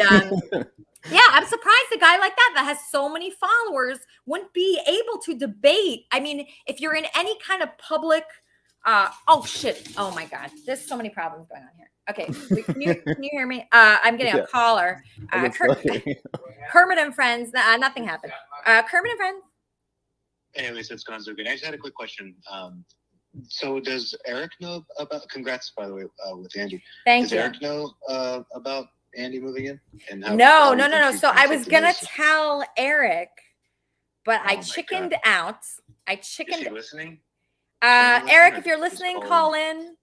yeah, I'm surprised a guy like that has so many followers wouldn't be able to debate. I mean, if you're in any kind of public, oh shit, oh my god, there's so many problems going on here. Okay, can you hear me? I'm getting a caller. Kermit and Friends. Nothing happened. Kermit and Friends. Hey, Lisa, it's Gonzo. I just had a quick question. So does Eric know about? Congrats, by the way, with Andy. Thank you. Does Eric know about Andy moving in? And No. So I was gonna tell Eric, but I chickened out. Is he listening? Eric, if you're listening, call in.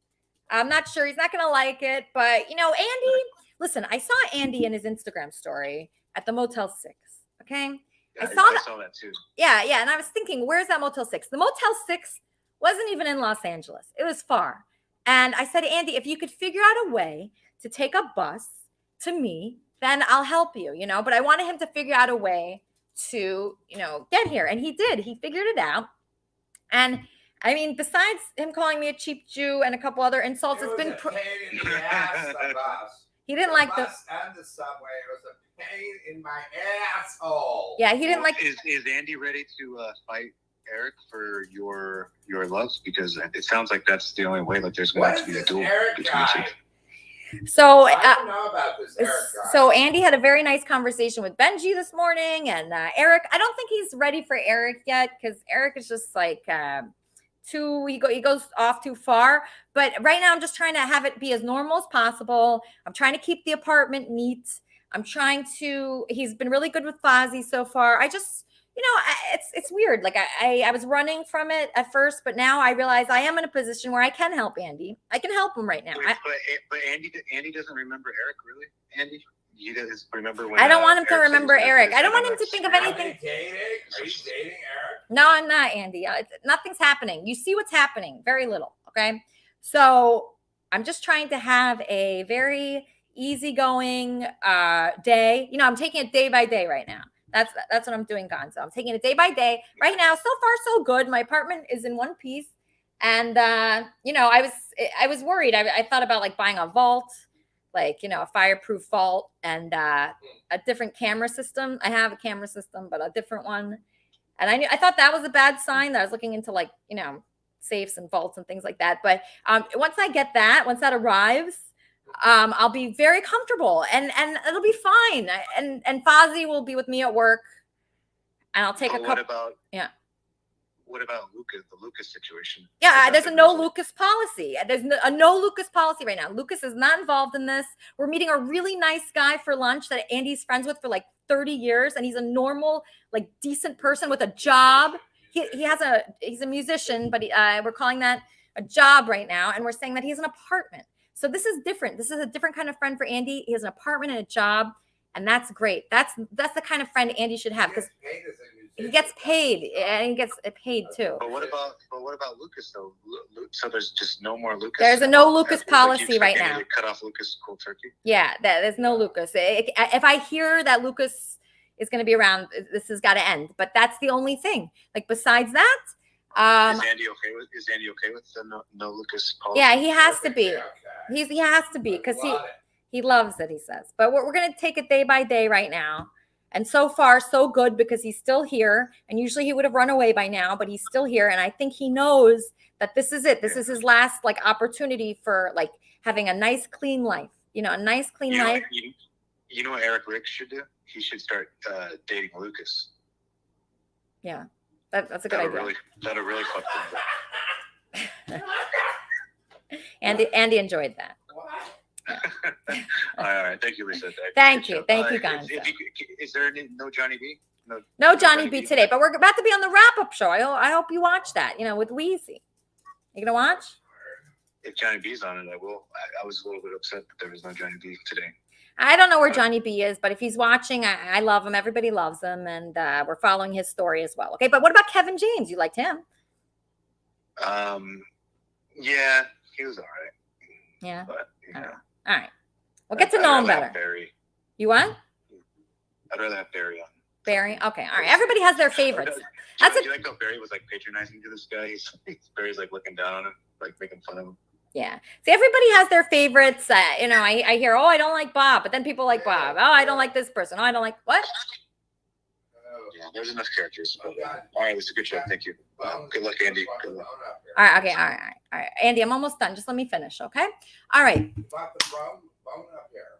I'm not sure. He's not gonna like it, but Andy. Listen, I saw Andy in his Instagram story at the Motel 6. Okay, I saw that too. Yeah, and I was thinking, where's that Motel 6? The Motel 6 wasn't even in Los Angeles. It was far. And I said to Andy, if you could figure out a way to take a bus to me, then I'll help you, but I wanted him to figure out a way to, get here. And he did. He figured it out. And I mean, besides him calling me a cheap Jew and a couple other insults, it's been he didn't like the bus and the subway. It was a pain in my asshole. Yeah, he didn't like. Is Andy ready to fight Eric for your loves? Because it sounds like that's the only way. Like there's going to be a duel between you. So I don't know about this Eric guy. So Andy had a very nice conversation with Benji this morning, and Eric. I don't think he's ready for Eric yet because Eric is just like he goes off too far. But right now, I'm just trying to have it be as normal as possible. I'm trying to keep the apartment neat. I'm trying to. He's been really good with Fozzie so far. I just. It's weird. Like I was running from it at first, but now I realize I am in a position where I can help Andy. I can help him right now. But Andy doesn't remember Eric, really? Andy, he doesn't remember when. I don't want him to remember Eric. I don't want him to think of anything. Are you dating Eric? No, I'm not, Andy. Nothing's happening. You see what's happening. Very little. Okay. So I'm just trying to have a very easygoing day. I'm taking it day by day right now. That's what I'm doing, Gonzo. I'm taking it day by day. Right now, so far, so good. My apartment is in one piece. And, I was worried. I thought about like buying a vault, like, a fireproof vault and a different camera system. I have a camera system, but a different one. And I thought that was a bad sign that I was looking into like, safes and vaults and things like that. But once that arrives, I'll be very comfortable and it'll be fine. And Fozzie will be with me at work and I'll take a couple. What about Lucas, the Lucas situation? Yeah, there's a no Lucas policy. There's a no Lucas policy right now. Lucas is not involved in this. We're meeting a really nice guy for lunch that Andy's friends with for like 30 years. And he's a normal, like decent person with a job. He's a musician, but we're calling that a job right now. And we're saying that he has an apartment. So this is different. This is a different kind of friend for Andy. He has an apartment and a job, and that's great. That's the kind of friend Andy should have because he gets paid, and he gets paid too. But what about Lucas though? So there's just no more Lucas. There's a no Lucas policy right now. Cut off Lucas cold turkey. Yeah, there's no Lucas. If I hear that Lucas is going to be around. This has got to end. But that's the only thing. Like besides that, Is Andy okay with the no Lucas policy? yeah, he has to be. He has to be because he loves it. He says. But we're going to take it day by day right now. And so far, so good because he's still here. And usually he would have run away by now, but he's still here. And I think he knows that this is it. This is his last like opportunity for like having a nice, clean life. You know, a nice, clean life. You know what Eric Ricks should do? He should start dating Lucas. Yeah, that's a good idea. That'll really fuck things up. Andy enjoyed that. All right, thank you, Lisa. Thank you, Gonzo. Is there no Johnny B? No Johnny B today, but we're about to be on the wrap-up show. I hope you watch that. You know, with Weezy. You gonna watch? If Johnny B's on it, I will. I was a little bit upset that there was no Johnny B today. I don't know where Johnny B is, but if he's watching, I love him. Everybody loves him, and we're following his story as well. Okay, but what about Kevin James? You liked him? Yeah, he was all right. Yeah. But, you know, all right. We'll get to know him better. Barry. You what? I'd rather have Barry on. Barry? Okay. All right. Everybody has their favorites. Do you like how Barry was like patronizing to this guy? Barry's like looking down on him, like making fun of him. Yeah. See, everybody has their favorites. You know, I hear, oh, I don't like Bob, but then people like Bob. Oh, I don't like this person. Oh, I don't like what? Yeah, there's enough characters. All right, it was a good show. Thank you. Good luck, Andy. Good luck. All right. Okay. All right. Andy, I'm almost done. Just let me finish. Okay. All right.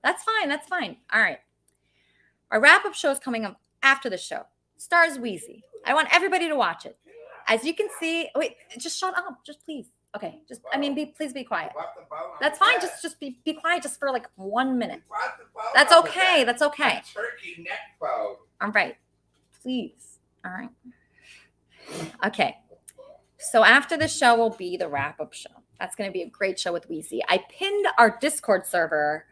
That's fine. That's fine. All right. Our wrap-up show is coming up after the show. Stars Weezy. I want everybody to watch it. As you can see, wait, just shut up. Just please. Okay. Just, I mean, please be quiet. That's fine. Just be quiet just for like 1 minute. That's okay. That's okay. Turkey neck phone. All right. Please. All right. Okay. So after the show will be the wrap-up show. That's going to be a great show with Weezy. I pinned our Discord server.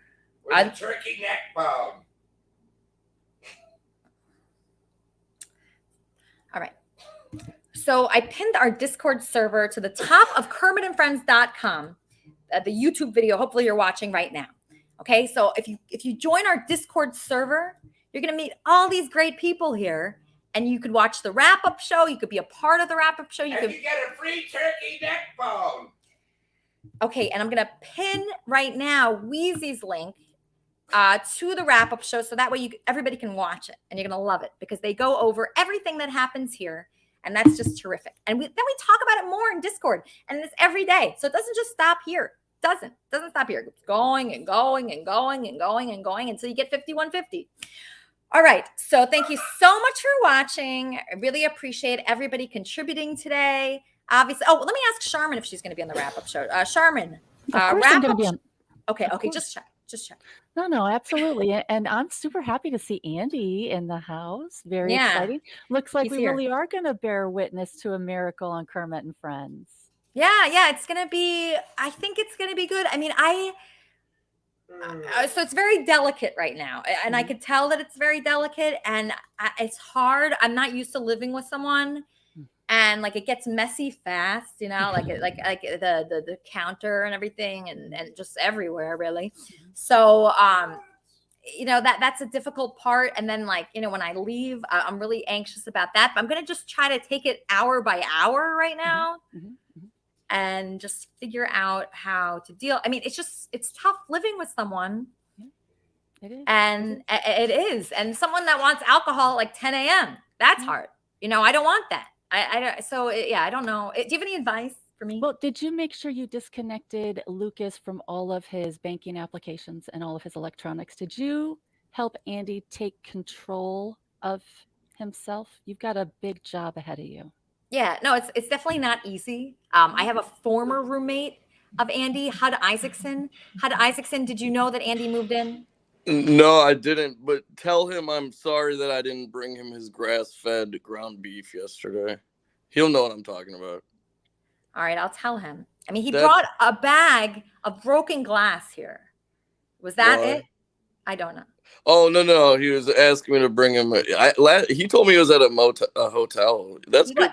With turkey neck phone. All right. So I pinned our Discord server to the top of KermitandFriends.com, the YouTube video. Hopefully you're watching right now. Okay. So if you join our Discord server, you're going to meet all these great people here. And you could watch the wrap-up show. You could be a part of the wrap-up show. You get a free turkey neck phone. Okay, and I'm going to pin right now Weezy's link to the wrap-up show. So that way everybody can watch it. And you're going to love it because they go over everything that happens here. And that's just terrific. And then we talk about it more in Discord. And it's every day. So it doesn't just stop here. It doesn't stop here. It's going and going and going and going and going until you get 5150. All right. So thank you so much for watching. I really appreciate everybody contributing today. Obviously. Oh, let me ask Charmin if she's going to be on the wrap-up show. Charmin. Of course I'm going to be on. Okay. Just check. No, absolutely. And I'm super happy to see Andy in the house. Very exciting. Looks like we really are going to bear witness to a miracle on Kermit and Friends. Yeah. It's going to be, I think it's going to be good. I mean, so it's very delicate right now. And I could tell that it's very delicate and it's hard. I'm not used to living with someone. And like it gets messy fast, you know, like the counter and everything and just everywhere really. So you know, that's a difficult part. And then like, you know, when I leave, I'm really anxious about that. But I'm gonna just try to take it hour by hour right now and just figure out how to deal. I mean, it's tough living with someone. It is. And it is. And someone that wants alcohol at like 10 a.m. That's hard. You know, I don't want that. I don't know. Do you have any advice for me? Well, did you make sure you disconnected Lucas from all of his banking applications and all of his electronics? Did you help Andy take control of himself? You've got a big job ahead of you. Yeah, no, it's definitely not easy. I have a former roommate of Andy, Hud Isaacson. Hud Isaacson, did you know that Andy moved in? No, I didn't, but tell him I'm sorry that I didn't bring him his grass-fed ground beef yesterday. He'll know what I'm talking about. All right, I'll tell him. I mean, he brought a bag of broken glass here. Was that it? I don't know. Oh, no. He was asking me to bring him. He told me he was at a hotel. That's good.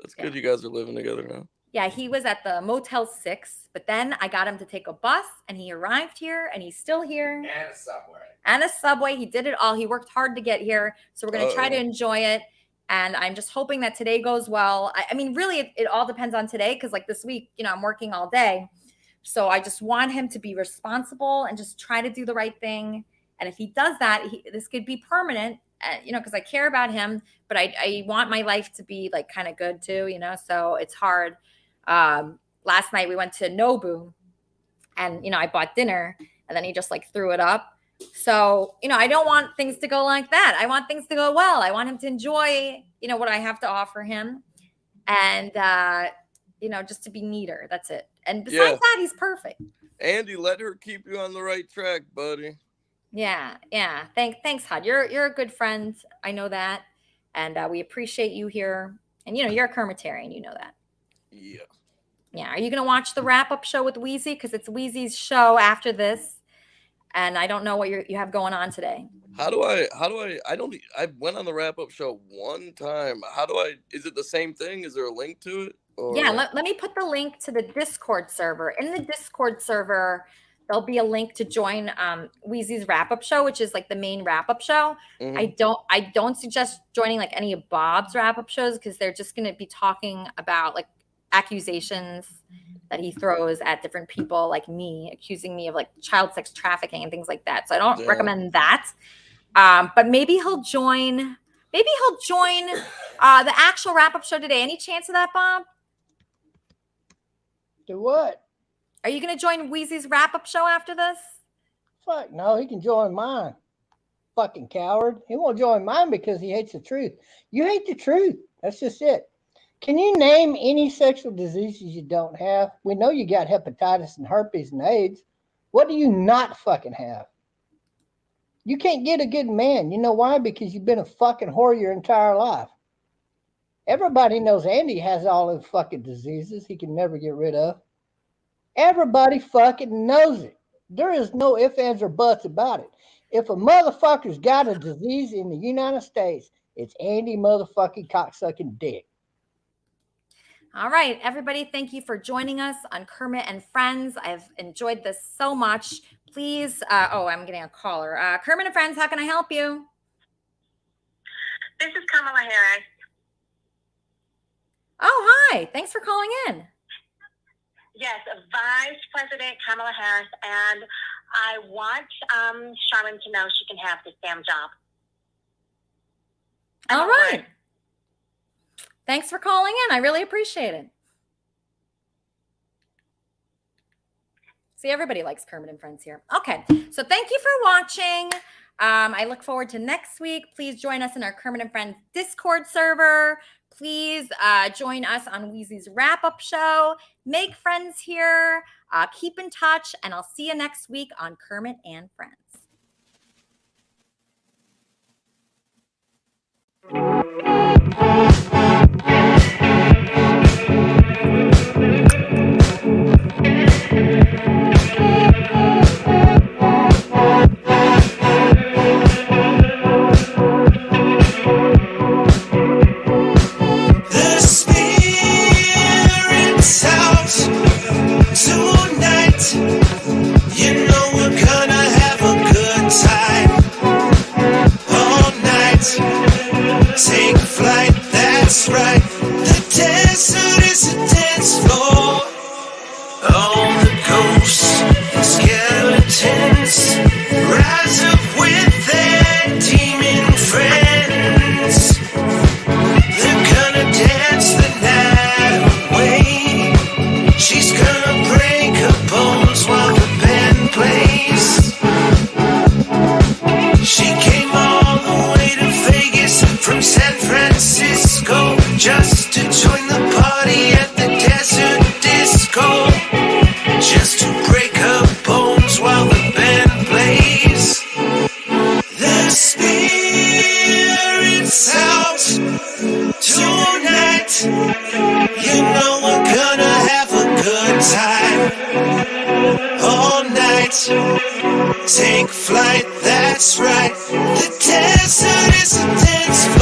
That's good you guys are living together now. Yeah, he was at the Motel 6, but then I got him to take a bus, and he arrived here, and he's still here. And a subway. And a subway. He did it all. He worked hard to get here, so we're going to try to enjoy it. And I'm just hoping that today goes well. I mean, really, it all depends on today because, like, this week, you know, I'm working all day. So I just want him to be responsible and just try to do the right thing. And if he does that, this could be permanent, you know, because I care about him, but I want my life to be, like, kind of good too, you know, so it's hard. Last night we went to Nobu and, you know, I bought dinner and then he just like threw it up. So, you know, I don't want things to go like that. I want things to go well. I want him to enjoy, you know, what I have to offer him and, you know, just to be neater. That's it. And besides that, he's perfect. Andy, let her keep you on the right track, buddy. Yeah. Yeah. Thanks, Hud. You're a good friend. I know that. And we appreciate you here. And, you know, you're a Kermitarian. You know that. Yeah. Yeah. Are you going to watch the wrap-up show with Weezy? Because it's Weezy's show after this. And I don't know what you have going on today. I went on the wrap-up show one time. Is it the same thing? Is there a link to it? Or? Yeah. Let me put the link to the Discord server. In the Discord server, there'll be a link to join Weezy's wrap-up show, which is like the main wrap-up show. Mm-hmm. I don't suggest joining like any of Bob's wrap-up shows because they're just going to be talking about like accusations that he throws at different people like me, accusing me of like child sex trafficking and things like that. So I don't recommend that. But maybe he'll join the actual wrap-up show today. Any chance of that, Bob? Do what? Are you going to join Weezy's wrap-up show after this? Fuck no, he can join mine. Fucking coward. He won't join mine because he hates the truth. You hate the truth. That's just it. Can you name any sexual diseases you don't have? We know you got hepatitis and herpes and AIDS. What do you not fucking have? You can't get a good man. You know why? Because you've been a fucking whore your entire life. Everybody knows Andy has all those fucking diseases he can never get rid of. Everybody fucking knows it. There is no ifs, ands, or buts about it. If a motherfucker's got a disease in the United States, it's Andy motherfucking cocksucking dick. All right, everybody, thank you for joining us on Kermit and Friends. I've enjoyed this so much. Please, I'm getting a caller. Kermit and Friends, how can I help you? This is Kamala Harris. Oh, hi. Thanks for calling in. Yes, Vice President Kamala Harris, and I want Charmin to know she can have this damn job. All right. Thanks for calling in. I really appreciate it. See, everybody likes Kermit and Friends here. Okay, so thank you for watching. I look forward to next week. Please join us in our Kermit and Friends Discord server. Please join us on Weezy's wrap-up show. Make friends here. Keep in touch, and I'll see you next week on Kermit and Friends. The spirit's out tonight. You know we're gonna have a good time all night. Take flight, that's right. The desert is a dance floor. All the ghosts, skeletons, rise up with their demon friends. They're gonna dance the night away. She's gonna break her bones while the band plays. She came all the way to Vegas from San Francisco just to join the party at the desert disco. Just to break her bones while the band plays. The spirit's out tonight. You know we're gonna have a good time all night. Take flight, that's right. The desert is a dance floor.